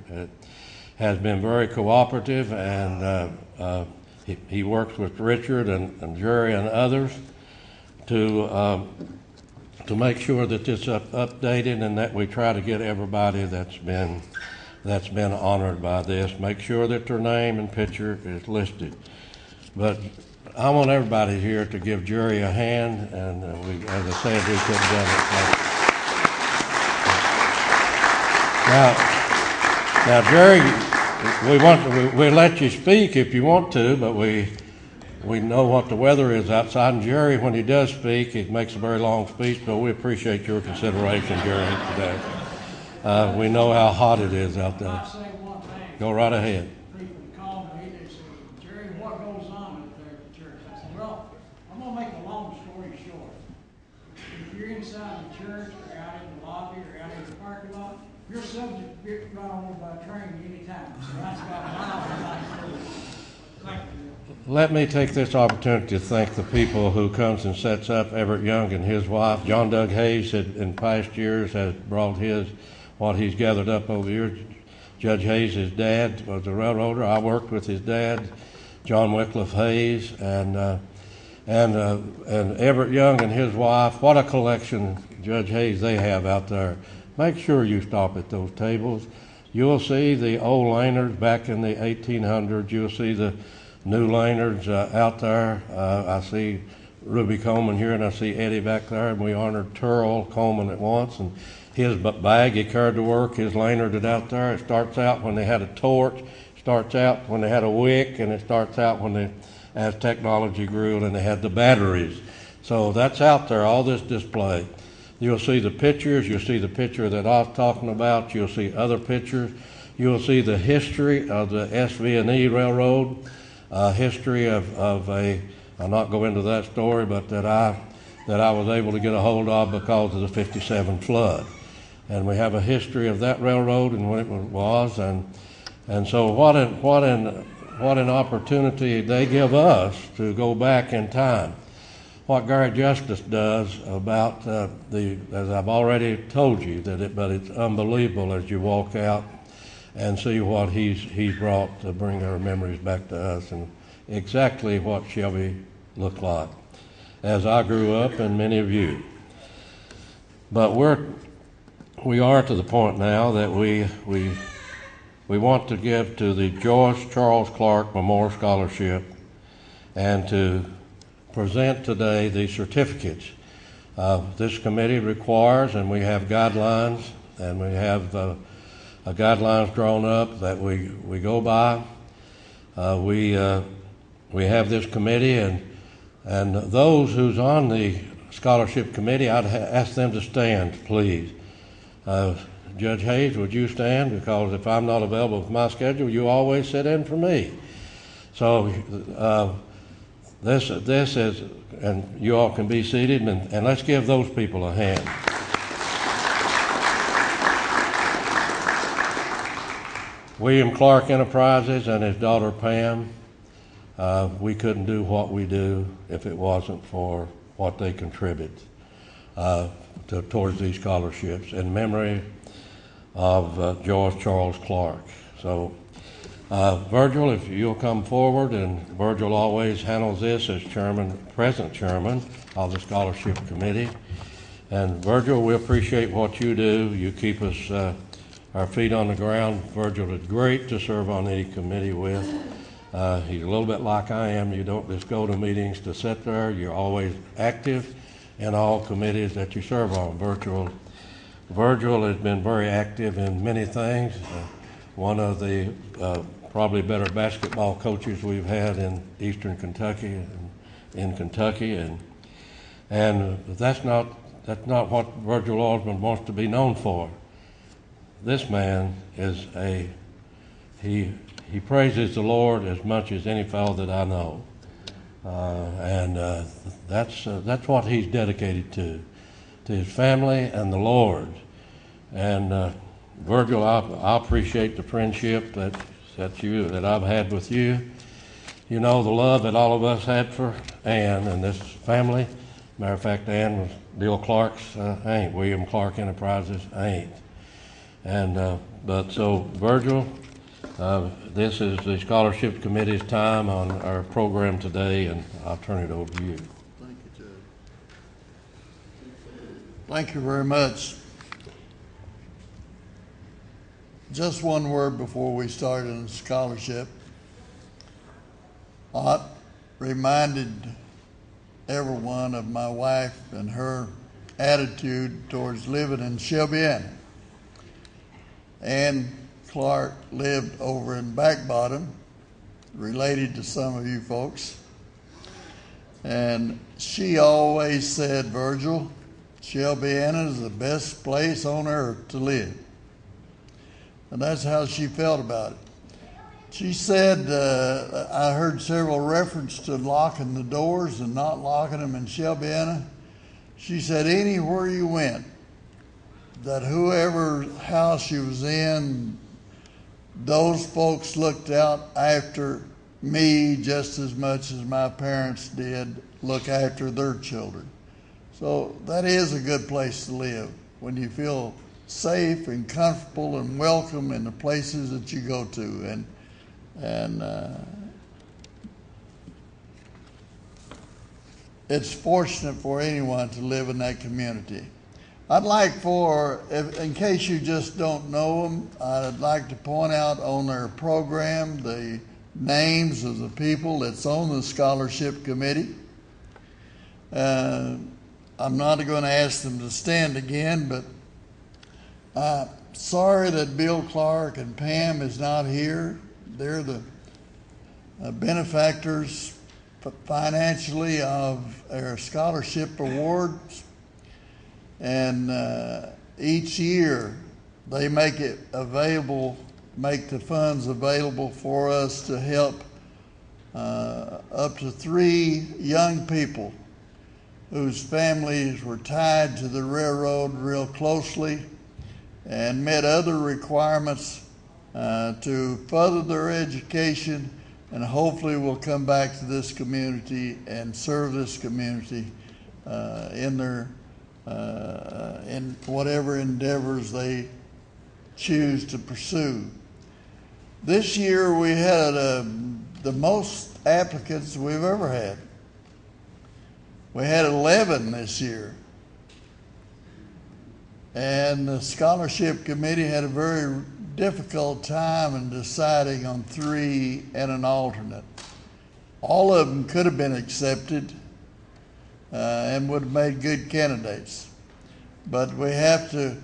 has been very cooperative, and he works with Richard and Jerry and others to make sure that this is updated and that we try to get everybody that's been honored by this, make sure that their name and picture is listed. But I want everybody here to give Jerry a hand, and as I said, we could have done it. Now, Jerry, we let you speak if you want to, but we know what the weather is outside. And Jerry, when he does speak, he makes a very long speech, but we appreciate your consideration, Jerry, today. We know how hot it is out there. Go right ahead. You're subject to get run over by a train anytime. So that's about Thank you. Let me take this opportunity to thank the people who comes and sets up Everett Young and his wife. John Doug Hayes in past years has brought what he's gathered up over the years. Judge Hayes, his dad, was a railroader. I worked with his dad, John Wycliffe Hayes, and Everett Young and his wife. What a collection, Judge Hayes, they have out there. Make sure you stop at those tables. You'll see the old lanards back in the 1800s. You'll see the new lanards out there. I see Ruby Coleman here, and I see Eddie back there, and we honored Turl Coleman at once. And his bag he carried to work, his lanard is out there. It starts out when they had a torch, starts out when they had a wick, and it starts out as technology grew and they had the batteries. So that's out there, all this display. You'll see the pictures. You'll see the picture that I was talking about. You'll see other pictures. You'll see the history of the SV&E Railroad, history of I'll not go into that story, but that I was able to get a hold of because of the '57 flood. and we have a history of that railroad and what it was, and so what an opportunity they give us to go back in time. What Gary Justice does about as I've already told you, but it's unbelievable as you walk out and see what he's brought to bring our memories back to us, and exactly what Shelby looked like as I grew up, and many of you. But we are to the point now that we want to give to the George Charles Clark Memorial Scholarship and to present today the certificates. This committee requires, and we have guidelines, and we have guidelines drawn up that we go by. We have this committee, and those who's on the scholarship committee, I'd ask them to stand, please. Judge Hayes, would you stand? Because if I'm not available with my schedule, you always sit in for me. So this is, and you all can be seated, and let's give those people a hand. William Clark Enterprises and his daughter Pam, we couldn't do what we do if it wasn't for what they contribute towards these scholarships in memory of George Charles Clark. So Virgil, if you'll come forward, and Virgil always handles this as present chairman of the scholarship committee. And Virgil, we appreciate what you do. You keep us our feet on the ground. Virgil is great to serve on any committee with. He's a little bit like I am. You don't just go to meetings to sit there. You're always active in all committees that you serve on. Virgil has been very active in many things. One of the probably better basketball coaches we've had in Eastern Kentucky and in Kentucky, and that's not what Virgil Osmond wants to be known for. This man is he praises the Lord as much as any fellow that I know, and that's what he's dedicated to his family and the Lord. And Virgil, I appreciate the friendship that I've had with you. You know the love that all of us had for Ann and this family. Matter of fact, Ann was Bill Clark's aunt, William Clark Enterprises aunt. And but so Virgil, this is the scholarship committee's time on our program today, and I'll turn it over to you. Thank you, Judge. Thank you very much. Just one word before we start on the scholarship. I reminded everyone of my wife and her attitude towards living in Shelby. Ann Clark lived over in Back Bottom, related to some of you folks. And she always said, Virgil, Shelby-Anna is the best place on earth to live. And that's how she felt about it. She said, I heard several references to locking the doors and not locking them in Shelby-Anna. She said, anywhere you went, that whoever house you was in, those folks looked out after me just as much as my parents did look after their children. So that is a good place to live, when you feel safe and comfortable and welcome in the places that you go to. And it's fortunate for anyone to live in that community. I'd like in case you just don't know them, I'd like to point out on their program the names of the people that's on the scholarship committee. I'm not going to ask them to stand again, but I'm sorry that Bill Clark and Pam is not here. They're the benefactors financially of our scholarship awards. And each year they make the funds available for us to help up to 3 young people whose families were tied to the railroad real closely, and met other requirements to further their education, and hopefully will come back to this community and serve this community in whatever endeavors they choose to pursue. This year we had the most applicants we've ever had. We had 11 this year. And the scholarship committee had a very difficult time in deciding on 3 and an alternate. All of them could have been accepted and would have made good candidates. But we have to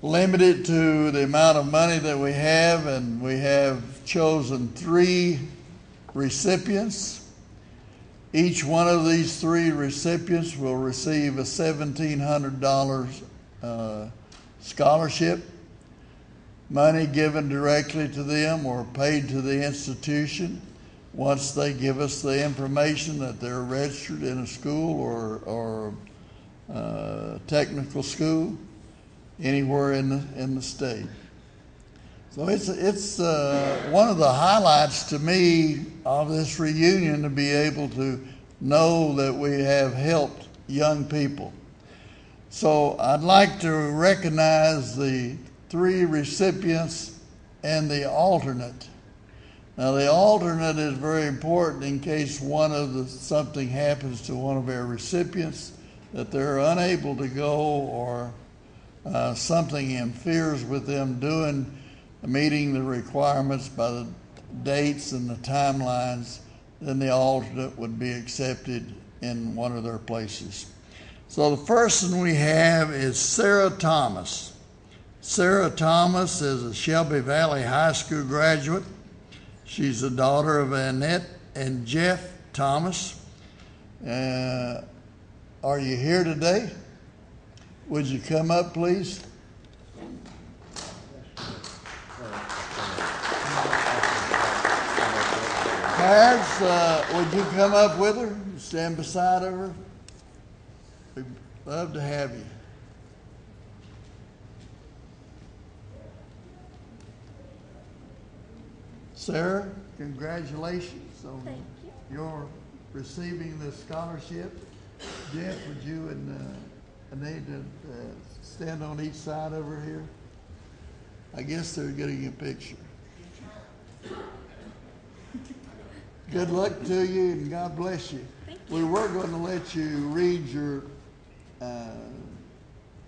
limit it to the amount of money that we have, and we have chosen 3 recipients. Each one of these 3 recipients will receive a $1,700 scholarship, money given directly to them or paid to the institution once they give us the information that they're registered in a school or technical school anywhere in the state. So it's one of the highlights to me of this reunion to be able to know that we have helped young people. So I'd like to recognize the 3 recipients and the alternate. Now the alternate is very important in case something happens to one of our recipients, that they're unable to go or something interferes with them meeting the requirements by the dates and the timelines, then the alternate would be accepted in one of their places. So the person we have is Sarah Thomas. Sarah Thomas is a Shelby Valley High School graduate. She's the daughter of Annette and Jeff Thomas. Are you here today? Would you come up, please? Parents, would you come up with her? Stand beside of her? We'd love to have you. Sarah, congratulations on your receiving this scholarship. Jeff, would you and Annette stand on each side over here? I guess they're getting a picture. Good luck to you and God bless you. We were going to let you read your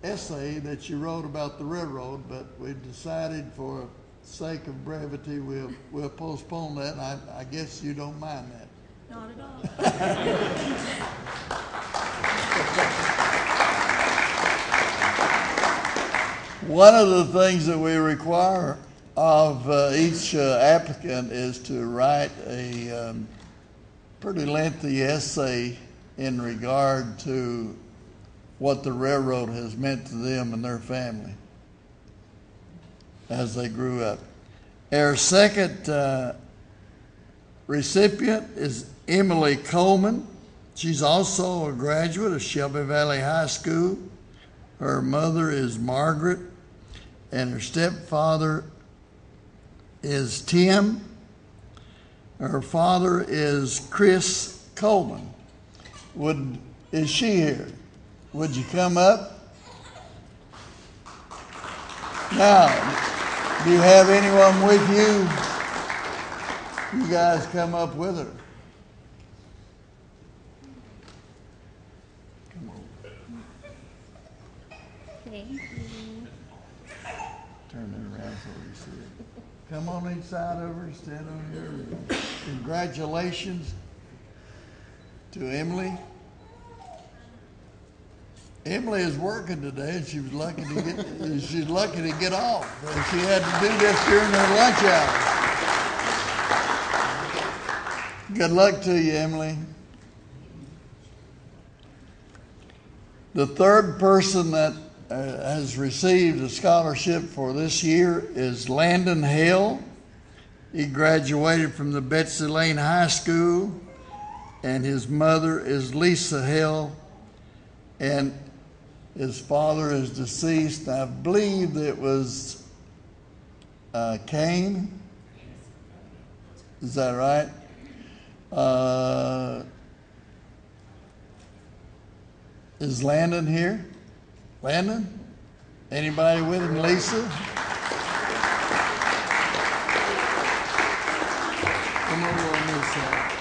essay that you wrote about the railroad, but we decided for sake of brevity we'll postpone that. And I guess you don't mind that. Not at all. One of the things that we require of each applicant is to write a pretty lengthy essay in regard to what the railroad has meant to them and their family as they grew up. Our second recipient is Emily Coleman. She's also a graduate of Shelby Valley High School. Her mother is Margaret, and her stepfather is Tim. Her father is Chris Coleman. Is she here? Would you come up? Now, do you have anyone with you? You guys come up with her. Come on. Thank you. Turn it around so we see it. Come on each side over and stand on here. Congratulations to Emily. Emily is working today, and she was lucky to get off. And she had to do this during her lunch hour. Good luck to you, Emily. The third person that has received a scholarship for this year is Landon Hale. He graduated from the Betsy Lane High School, and his mother is Lisa Hale. And His father is deceased. I believe it was Cain. Is that right? Is Landon here? Landon? Anybody with him? Lisa? Come over on this side.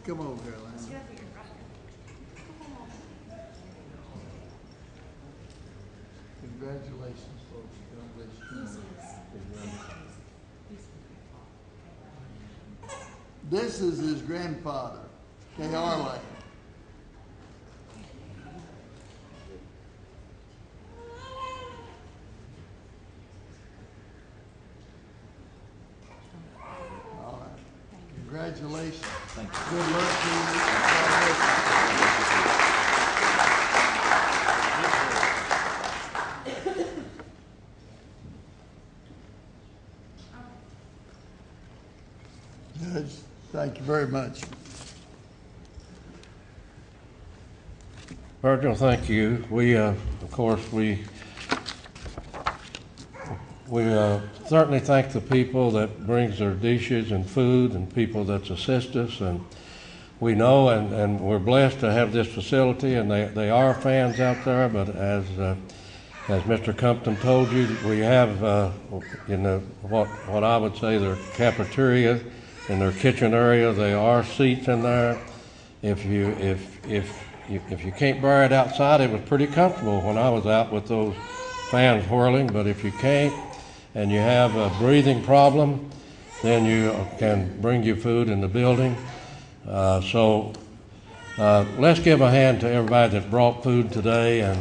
Come over, Caroline. Congratulations, folks. God bless you. This is his grandfather, K.R. Lane. All right. Congratulations. Thank you. Good luck to you. God bless you. Judge, thank you very much. Virgil, thank you. We, of course, we certainly thank the people that brings their dishes and food and people that assist us. And we know and we're blessed to have this facility, and they are fans out there. But as Mr. Compton told you, we have what I would say their cafeteria in their kitchen area. There are seats in there. If you can't bear it outside, it was pretty comfortable when I was out with those fans whirling. But if you can't and you have a breathing problem, then you can bring your food in the building. So let's give a hand to everybody that brought food today, and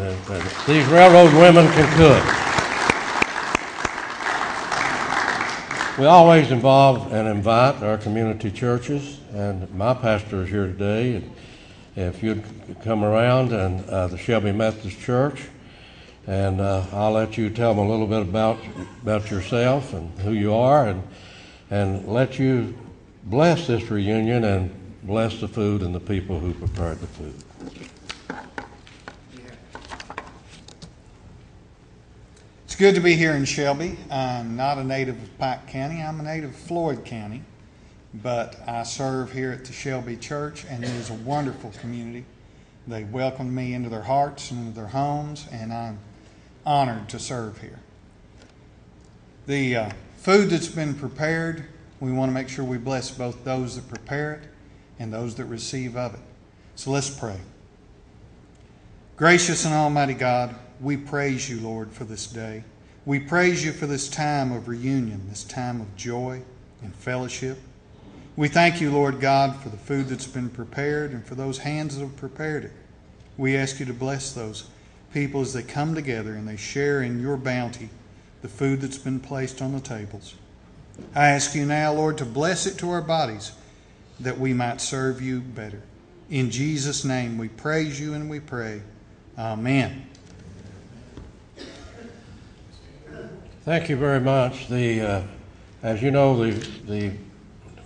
these railroad women can cook. We always involve and invite our community churches, and my pastor is here today. If you'd come around, and the Shelby Methodist Church, and I'll let you tell them a little bit about yourself and who you are, and let you bless this reunion and bless the food and the people who prepared the food. It's good to be here in Shelby. I'm not a native of Pike County. I'm a native of Floyd County, but I serve here at the Shelby Church, and it is a wonderful community. They welcomed me into their hearts and into their homes, and I'm honored to serve here. The food that's been prepared, we want to make sure we bless both those that prepare it and those that receive of it. So let's pray. Gracious and almighty God, we praise you, Lord, for this day. We praise you for this time of reunion, this time of joy and fellowship. We thank you, Lord God, for the food that's been prepared and for those hands that have prepared it. We ask you to bless those people as they come together and they share in your bounty the food that's been placed on the tables. I ask you now, Lord, to bless it to our bodies that we might serve you better. In Jesus' name we praise you and we pray. Amen. Thank you very much. As you know, we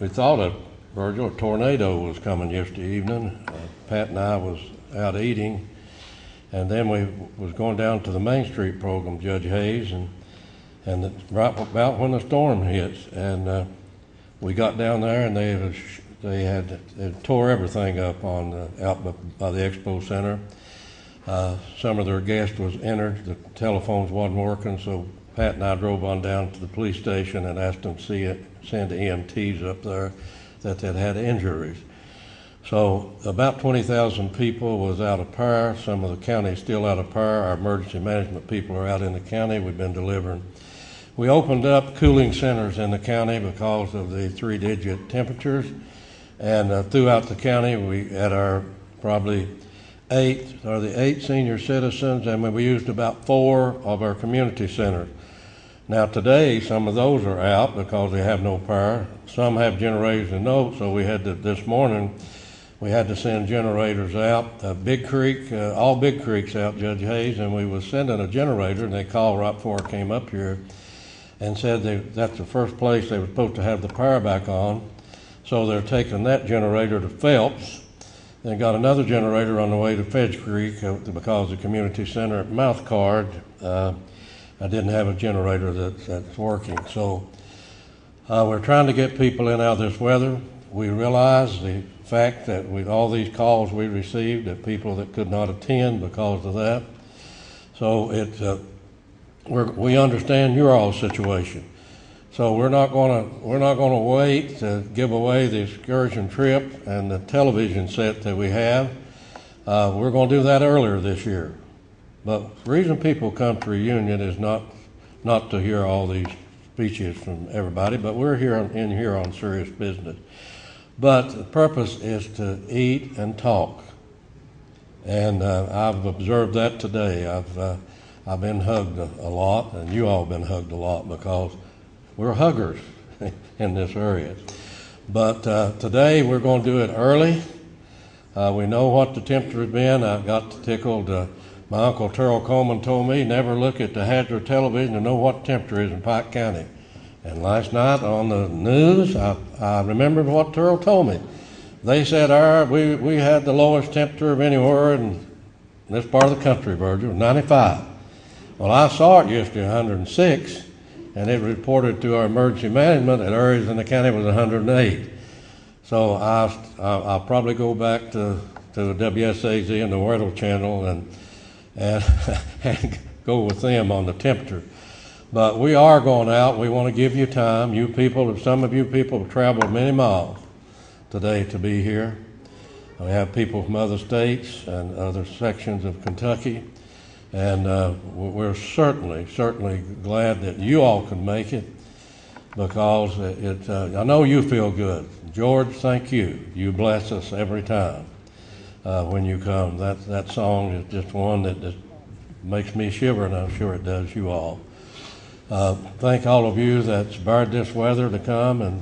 thought Virgil, a tornado was coming yesterday evening. Pat and I was out eating, and then we was going down to the Main Street program, Judge Hayes, and right about when the storm hits, and we got down there, and they tore everything up out by the Expo Center. Some of their guests was entered. The telephones wasn't working, so Pat and I drove on down to the police station and asked them to send EMTs up there that had injuries. So about 20,000 people was out of power. Some of the county is still out of power. Our emergency management people are out in the county. We've been delivering. We opened up cooling centers in the county because of the 3-digit temperatures. And throughout the county, we had our probably the eight senior citizens, and we used about 4 of our community centers. Now today, some of those are out because they have no power. Some have generators and no, so this morning, we had to send generators out. Big Creek, all Big Creek's out, Judge Hayes, and we was sending a generator, and they called right before I came up here and said that's the first place they were supposed to have the power back on. So they're taking that generator to Phelps, Then got another generator on the way to Fedge Creek because the community center at Mouthcard, I didn't have a generator that's working. So we're trying to get people in out of this weather. We realize the fact that with all these calls we received, that people that could not attend because of that. So we understand your all situation. So we're not going to wait to give away the excursion trip and the television set that we have. We're going to do that earlier this year. But the reason people come to Reunion is not to hear all these speeches from everybody, but we're here on serious business. But the purpose is to eat and talk. And I've observed that today. I've been hugged a lot, and you all been hugged a lot because we're huggers in this area. But today we're going to do it early. We know what the temperature has been. I got tickled. My Uncle Terrell Coleman told me never look at the hazard television to know what temperature is in Pike County. And last night on the news, I remembered what Terrell told me. They said we had the lowest temperature of anywhere in this part of the country, Virgil, 95. Well, I saw it yesterday, 106, and it reported to our emergency management that areas in the county was 108. So I'll probably go back to the WSAZ and the Weather Channel and go with them on the temperature. But we are going out. We want to give you time. Some of you people have traveled many miles today to be here. We have people from other states and other sections of Kentucky. And we're certainly glad that you all can make it because I know you feel good. George, thank you. You bless us every time when you come. That song is just one that just makes me shiver, and I'm sure it does you all. Thank all of you that's borrowed this weather to come and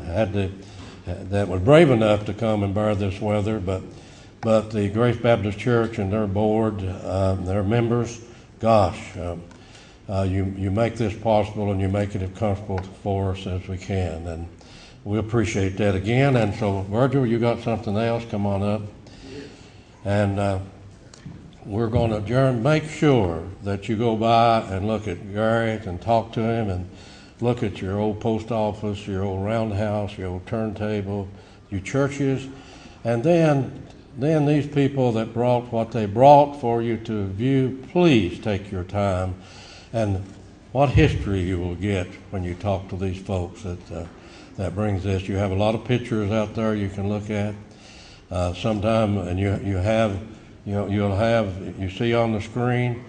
that was brave enough to come and borrow this weather, but the Grace Baptist Church and their board, their members, gosh, you make this possible and you make it as comfortable for us as we can, and we appreciate that again. And so, Virgil, you got something else? Come on up. And we're going to adjourn. Make sure that you go by and look at Garrett and talk to him and look at your old post office, your old roundhouse, your old turntable, your churches. And then these people that brought what they brought for you to view, please take your time. And what history you will get when you talk to these folks that brings this. You have a lot of pictures out there you can look at sometime, and you see on the screen.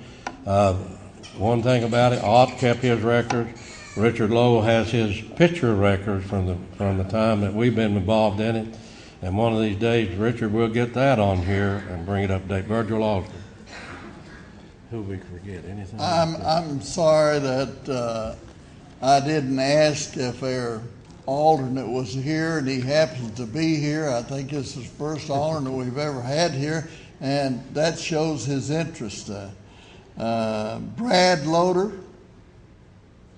One thing about it, Ott kept his records. Richard Lowe has his picture records from the time that we've been involved in it. And one of these days, Richard will get that on here and bring it up to date. Virgil Osborne. Who we forget? Anything? I'm sorry that I didn't ask if our alternate was here, and he happens to be here. I think this is the first alternate we've ever had here, and that shows his interest. Brad Loader,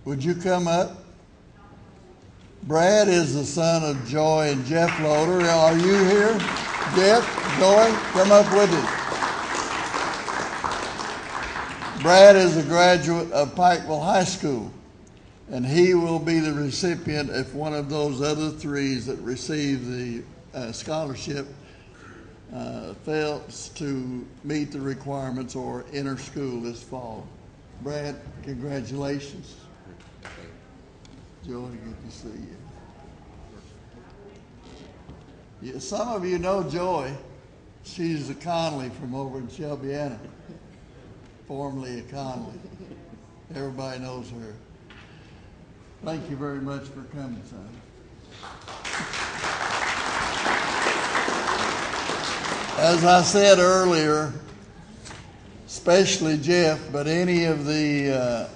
would you come up? Brad is the son of Joy and Jeff Loader. Are you here? Jeff, Joy, come up with us. Brad is a graduate of Pikeville High School, and he will be the recipient if one of those other threes that receive the scholarship fails to meet the requirements or enter school this fall. Brad, congratulations. Joy, good to see you. Yeah, some of you know Joy. She's a Conley from over in Shelbyana, formerly a Conley. Everybody knows her. Thank you very much for coming, son. As I said earlier, especially Jeff, but any of the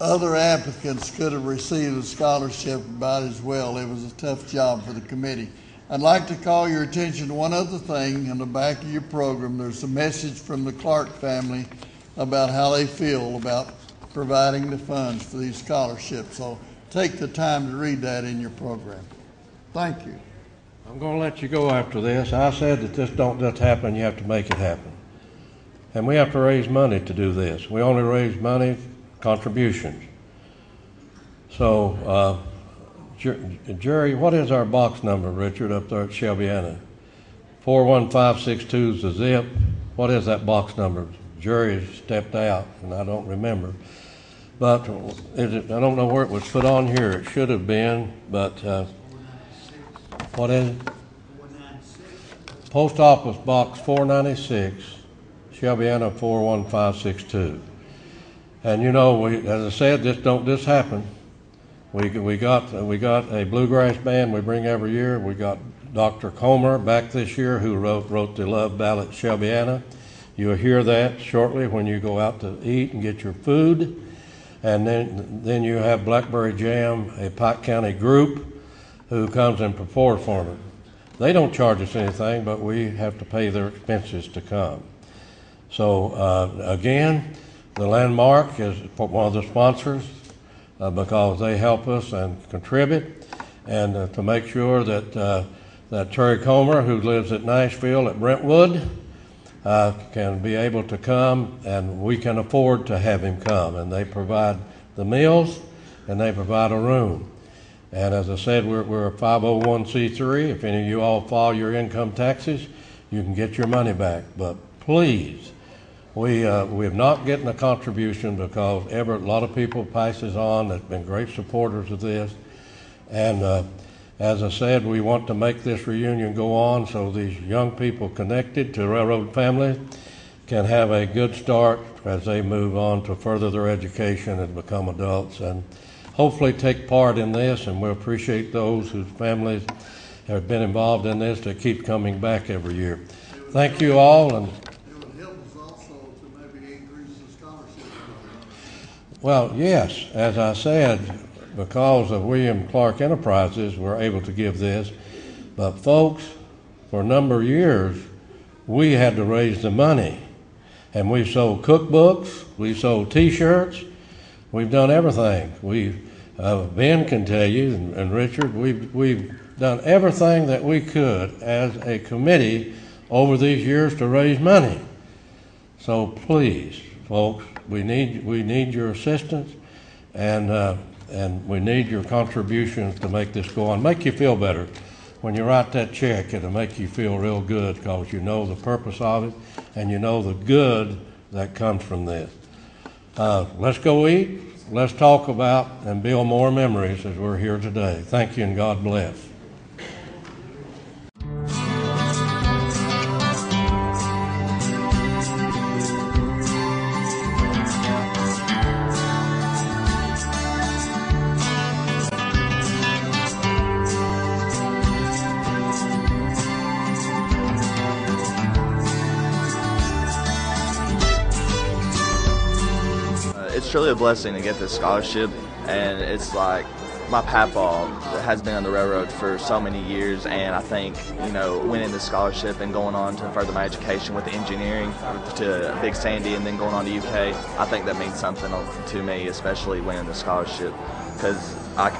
other applicants could have received a scholarship about as well. It was a tough job for the committee. I'd like to call your attention to one other thing. On the back of your program, there's a message from the Clark family about how they feel about providing the funds for these scholarships. So take the time to read that in your program. Thank you. I'm going to let you go after this. I said that this don't just happen, you have to make it happen. And we have to raise money to do this. We only raise money, contributions. So, Jerry, what is our box number, Richard, up there at Shelbyana? 41562 is the zip. What is that box number? Jerry stepped out, and I don't remember. But I don't know where it was put on here. It should have been, but what is it? 496. Post Office Box 496, Shelbyana 41562. And you know, as I said, this don't just happen. We got a bluegrass band we bring every year. We got Dr. Comer back this year, who wrote the Love Ballad Shelbyana. You'll hear that shortly when you go out to eat and get your food. And then you have Blackberry Jam, a Pike County group, who comes and performs for them. They don't charge us anything, but we have to pay their expenses to come. So again, the Landmark is one of the sponsors because they help us and contribute, and to make sure that that Terry Comer, who lives at Nashville at Brentwood, can be able to come, and we can afford to have him come. And they provide the meals, and they provide a room. And as I said, we're a 501c3. If any of you all file your income taxes, you can get your money back. But please, we're not getting a contribution because a lot of people passes on that's been great supporters of this. And as I said, we want to make this reunion go on so these young people connected to Railroad family can have a good start as they move on to further their education and become adults, and hopefully take part in this. And we appreciate those whose families have been involved in this that keep coming back every year. Thank you all. And It would help us also to maybe increase the scholarship program. well, yes, as I said, because of William Clark Enterprises, we're able to give this. But folks, for a number of years, we had to raise the money. And we sold cookbooks, we sold T-shirts, we've done everything. Ben can tell you, and Richard, we've done everything that we could as a committee over these years to raise money. So please, folks, we need your assistance, and we need your contributions to make this go on. Make you feel better. When you write that check, it'll make you feel real good because you know the purpose of it and you know the good that comes from this. Let's go eat. Let's talk about and build more memories as we're here today. Thank you, and God bless. It's truly a blessing to get this scholarship, and it's like my papa has been on the railroad for so many years, and I think, you know, winning this scholarship and going on to further my education with engineering to Big Sandy and then going on to UK, I think that means something to me, especially winning the scholarship, because I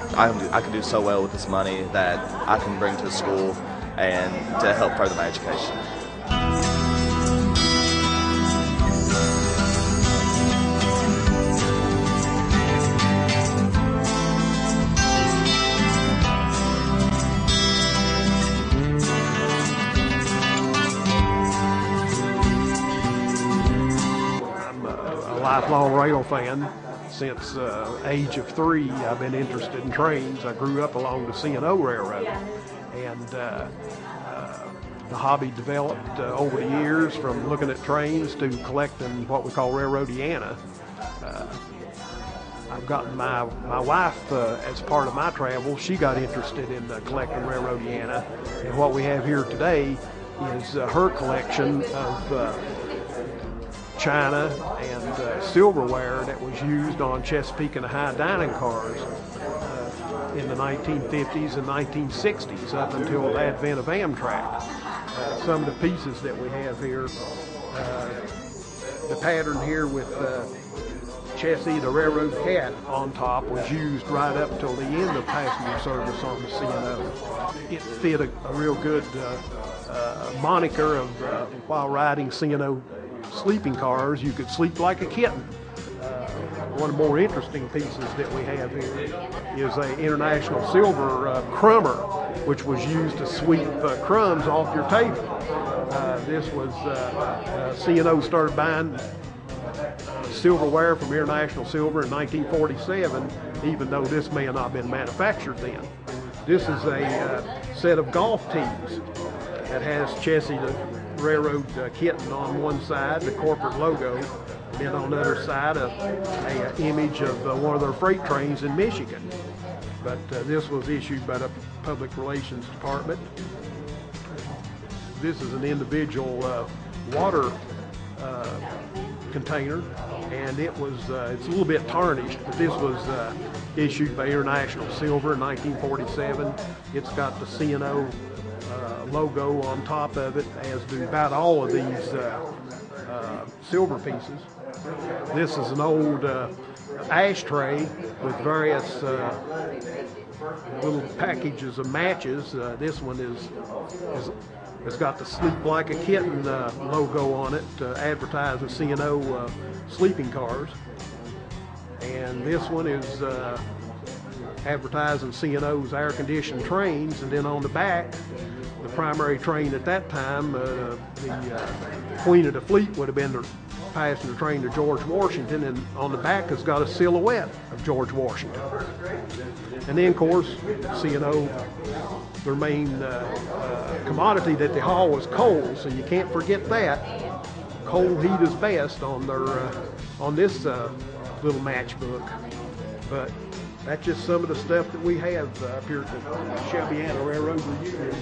can do so well with this money that I can bring to the school and to help further my education. Lifelong rail fan. Since age of 3, I've been interested in trains. I grew up along the C&O Railroad, and the hobby developed over the years from looking at trains to collecting what we call Railroadiana. I've gotten my wife, as part of my travel, she got interested in collecting Railroadiana, and what we have here today is her collection of china and silverware that was used on Chesapeake and Ohio dining cars in the 1950s and 1960s up until the advent of Amtrak. Some of the pieces that we have here, the pattern here with chassis, the railroad cat on top, was used right up until the end of passenger service on the C&O. It fit a real good moniker of while riding C&O sleeping cars, you could sleep like a kitten. One of the more interesting pieces that we have here is a International Silver crummer, which was used to sweep crumbs off your table. This was C&O started buying silverware from International Silver in 1947, even though this may have not been manufactured then. This is a set of golf tees that has Chessie the railroad kitten on one side, the corporate logo, and then on the other side a image of one of their freight trains in Michigan. But this was issued by the Public Relations Department. This is an individual water container, and it's a little bit tarnished, but this was issued by International Silver in 1947. It's got the C&O logo on top of it, as do about all of these silver pieces. This is an old ashtray with various little packages of matches. This one it's got the Sleep Like a Kitten logo on it, advertising C&O sleeping cars. And this one is advertising C&O's air-conditioned trains, and then on the back, the primary train at that time, the Queen of the Fleet would have been the passenger train to George Washington, and on the back has got a silhouette of George Washington. And then, of course, C&O, their main commodity that they haul was coal, so you can't forget that. Coal heat is best on their on this little matchbook. But that's just some of the stuff that we have up here at the Shelbyana Railroad Reunion.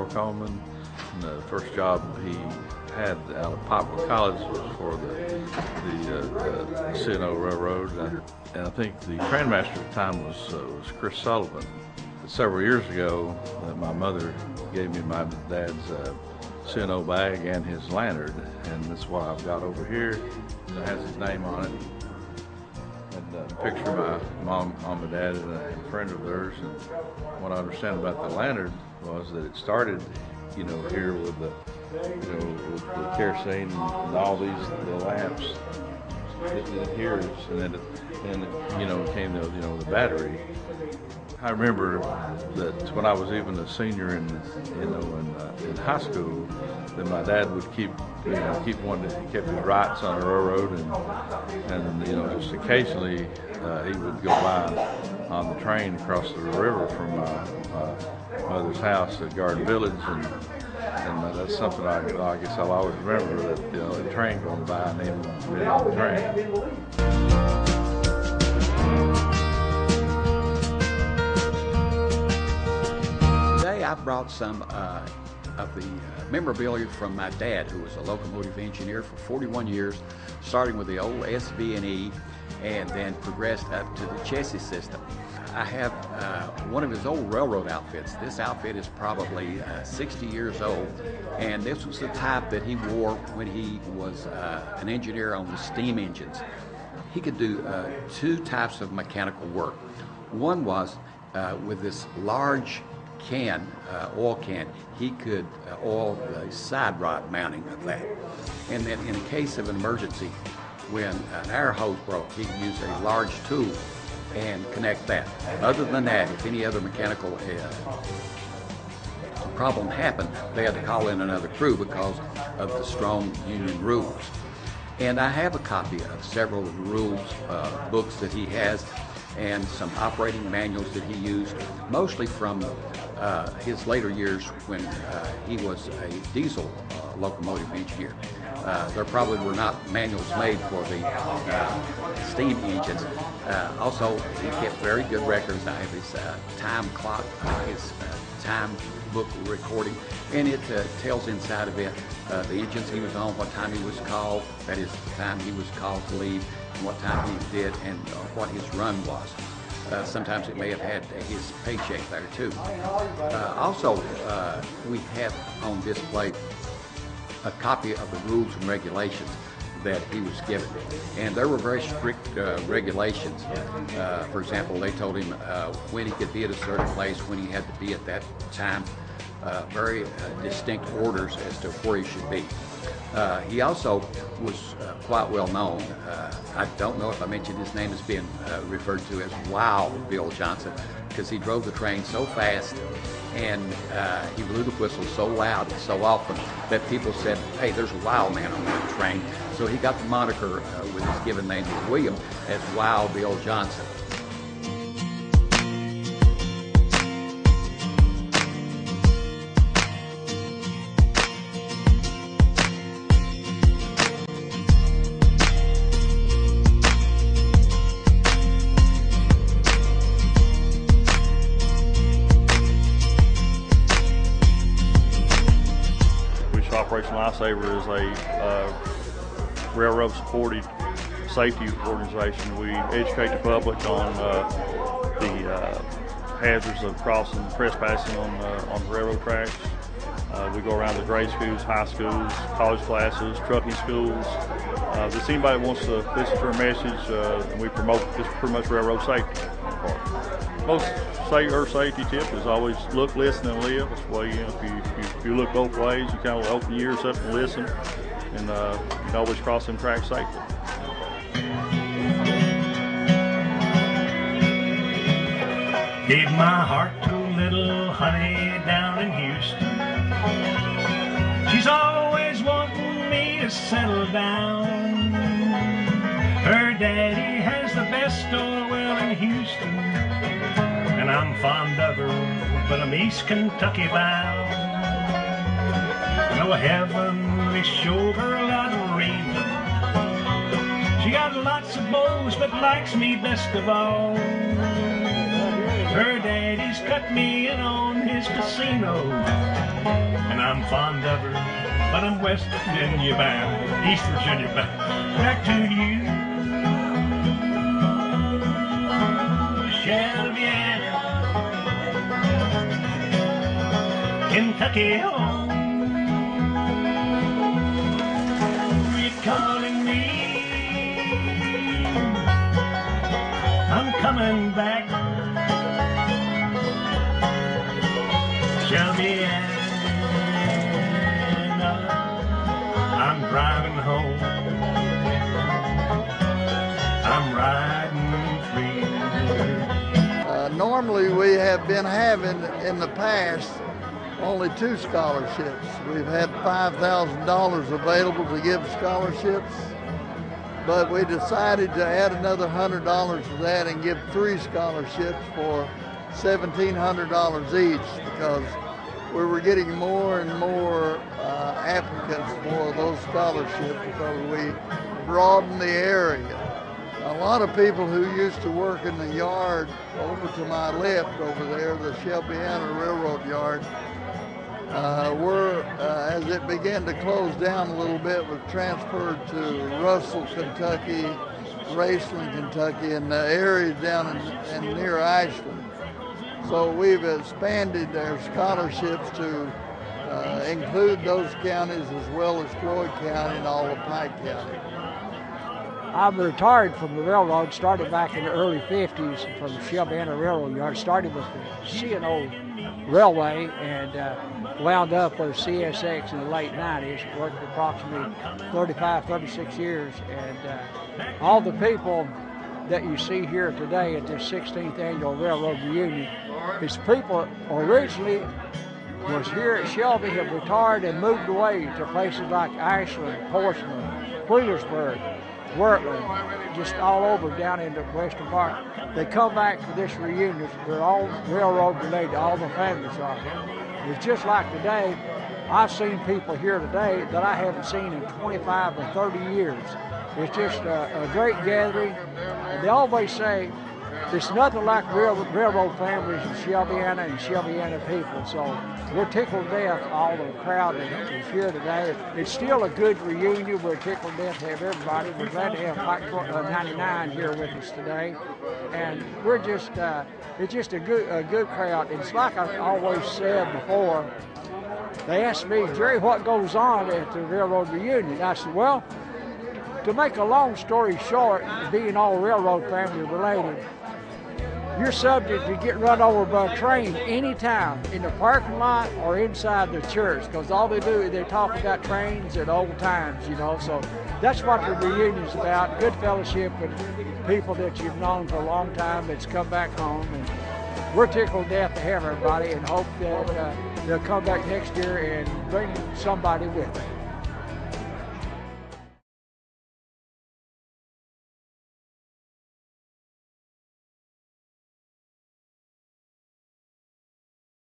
Coleman. And the first job he had out of Poplar College was for the C&O Railroad, and I think the trainmaster at the time was Chris Sullivan. Several years ago, my mother gave me my dad's C&O bag and his lanyard, and that's what I've got over here. It has his name on it. And a picture of my mom and dad and a friend of theirs. And what I understand about the lanyard was that it started, here with the, with the kerosene and all these the lamps here, and then it came the battery. I remember that when I was even a senior in high school, that my dad would keep one that he kept his rights on the railroad, and just occasionally he would go by on the train across the river from my mother's house at Garden Village, and that's something I guess I'll always remember, that the train going by and then being on the train. I brought some of the memorabilia from my dad, who was a locomotive engineer for 41 years, starting with the old SV&E and then progressed up to the Chessie system. I have one of his old railroad outfits. This outfit is probably 60 years old, and this was the type that he wore when he was an engineer on the steam engines. He could do two types of mechanical work. One was with this large oil can, he could oil the side rod mounting of that. And then in case of an emergency, when an air hose broke, he could use a large tool and connect that. Other than that, if any other mechanical problem happened, they had to call in another crew because of the strong union rules. And I have a copy of several of the rules books that he has, and some operating manuals that he used, mostly from his later years when he was a diesel locomotive engineer. There probably were not manuals made for the steam engines. Also, he kept very good records. I have his time clock, his time book recording, and it tells inside of it the engines he was on, what time he was called, that is the time he was called to leave, and what time he did, and what his run was. Sometimes it may have had his paycheck there too. Also, we have on display a copy of the rules and regulations that he was given. And there were very strict regulations. For example, they told him when he could be at a certain place, when he had to be at that time, very distinct orders as to where he should be. He also was quite well known. I don't know if I mentioned his name as being referred to as Wow Bill Johnson, because he drove the train so fast and he blew the whistle so loud and so often that people said, hey, there's a Wow Man on that train. So he got the moniker with his given name of William as Wow Bill Johnson. Operation Lifesaver is a railroad-supported safety organization. We educate the public on the hazards of crossing and trespassing on railroad tracks. We go around to grade schools, high schools, college classes, trucking schools. Just anybody that wants to listen to our message, and we promote just pretty much railroad safety. Most safety tip is always look, listen, and live. That's why, if you look both ways, you kind of open your ears up and listen, and you can always cross them tracks safely. Gave my heart to little honey down in Houston. She's always wanting me to settle down. Her daddy has the best oil well in Houston, and I'm fond of her, but I'm East Kentucky bound. No heavenly showgirl out of reason. She got lots of beaux, but likes me best of all. Her daddy's cut me in on his casino, and I'm fond of her, but I'm West Virginia bound, East Virginia bound. Back to you, Shelbyana, Kentucky home. You're calling me, I'm coming back. Shelbyana, I'm driving home. I'm riding free. Normally we have been having in the past only 2 scholarships. We've had $5,000 available to give scholarships, but we decided to add another $100 to that and give 3 scholarships for $1,700 each, because we were getting more and more applicants for those scholarships because we broadened the area. A lot of people who used to work in the yard over to my left over there, the Shelbyana Railroad Yard, were, as it began to close down a little bit, was transferred to Russell, Kentucky, Raceland, Kentucky, and the areas down in near Ashland. So we've expanded their scholarships to include those counties as well as Floyd County and all of Pike County. I'm retired from the railroad, started back in the early 50s from the Shelbyana Railroad Yard, started with the C&O Railway and wound up with CSX in the late 90s, worked approximately 35, 36 years, and all the people that you see here today at this 16th Annual Railroad Reunion is people originally was here at Shelby, have retired and moved away to places like Ashland, Portsmouth, Wheelersburg, Wirtland, just all over down in the western part. They come back for this reunion. They're all railroad related, all the families are. It's just like today, I've seen people here today that I haven't seen in 25 or 30 years. It's just a great gathering. And they always say, it's nothing like railroad families in Shelbyana and Shelbyana people. So we're tickled to death, all the crowd that is here today. It's still a good reunion. We're tickled to death to have everybody. We're glad to have Pike 99 here with us today. And we're just, it's just a good crowd. It's like I always said before, they asked me, Jerry, what goes on at the railroad reunion? I said, well, to make a long story short, being all railroad family related, you're subject to get run over by a train anytime in the parking lot or inside the church, because all they do is they talk about trains and old times, you know. So that's what the reunion's about, good fellowship with people that you've known for a long time that's come back home. And we're tickled to death to have everybody and hope that they'll come back next year and bring somebody with them.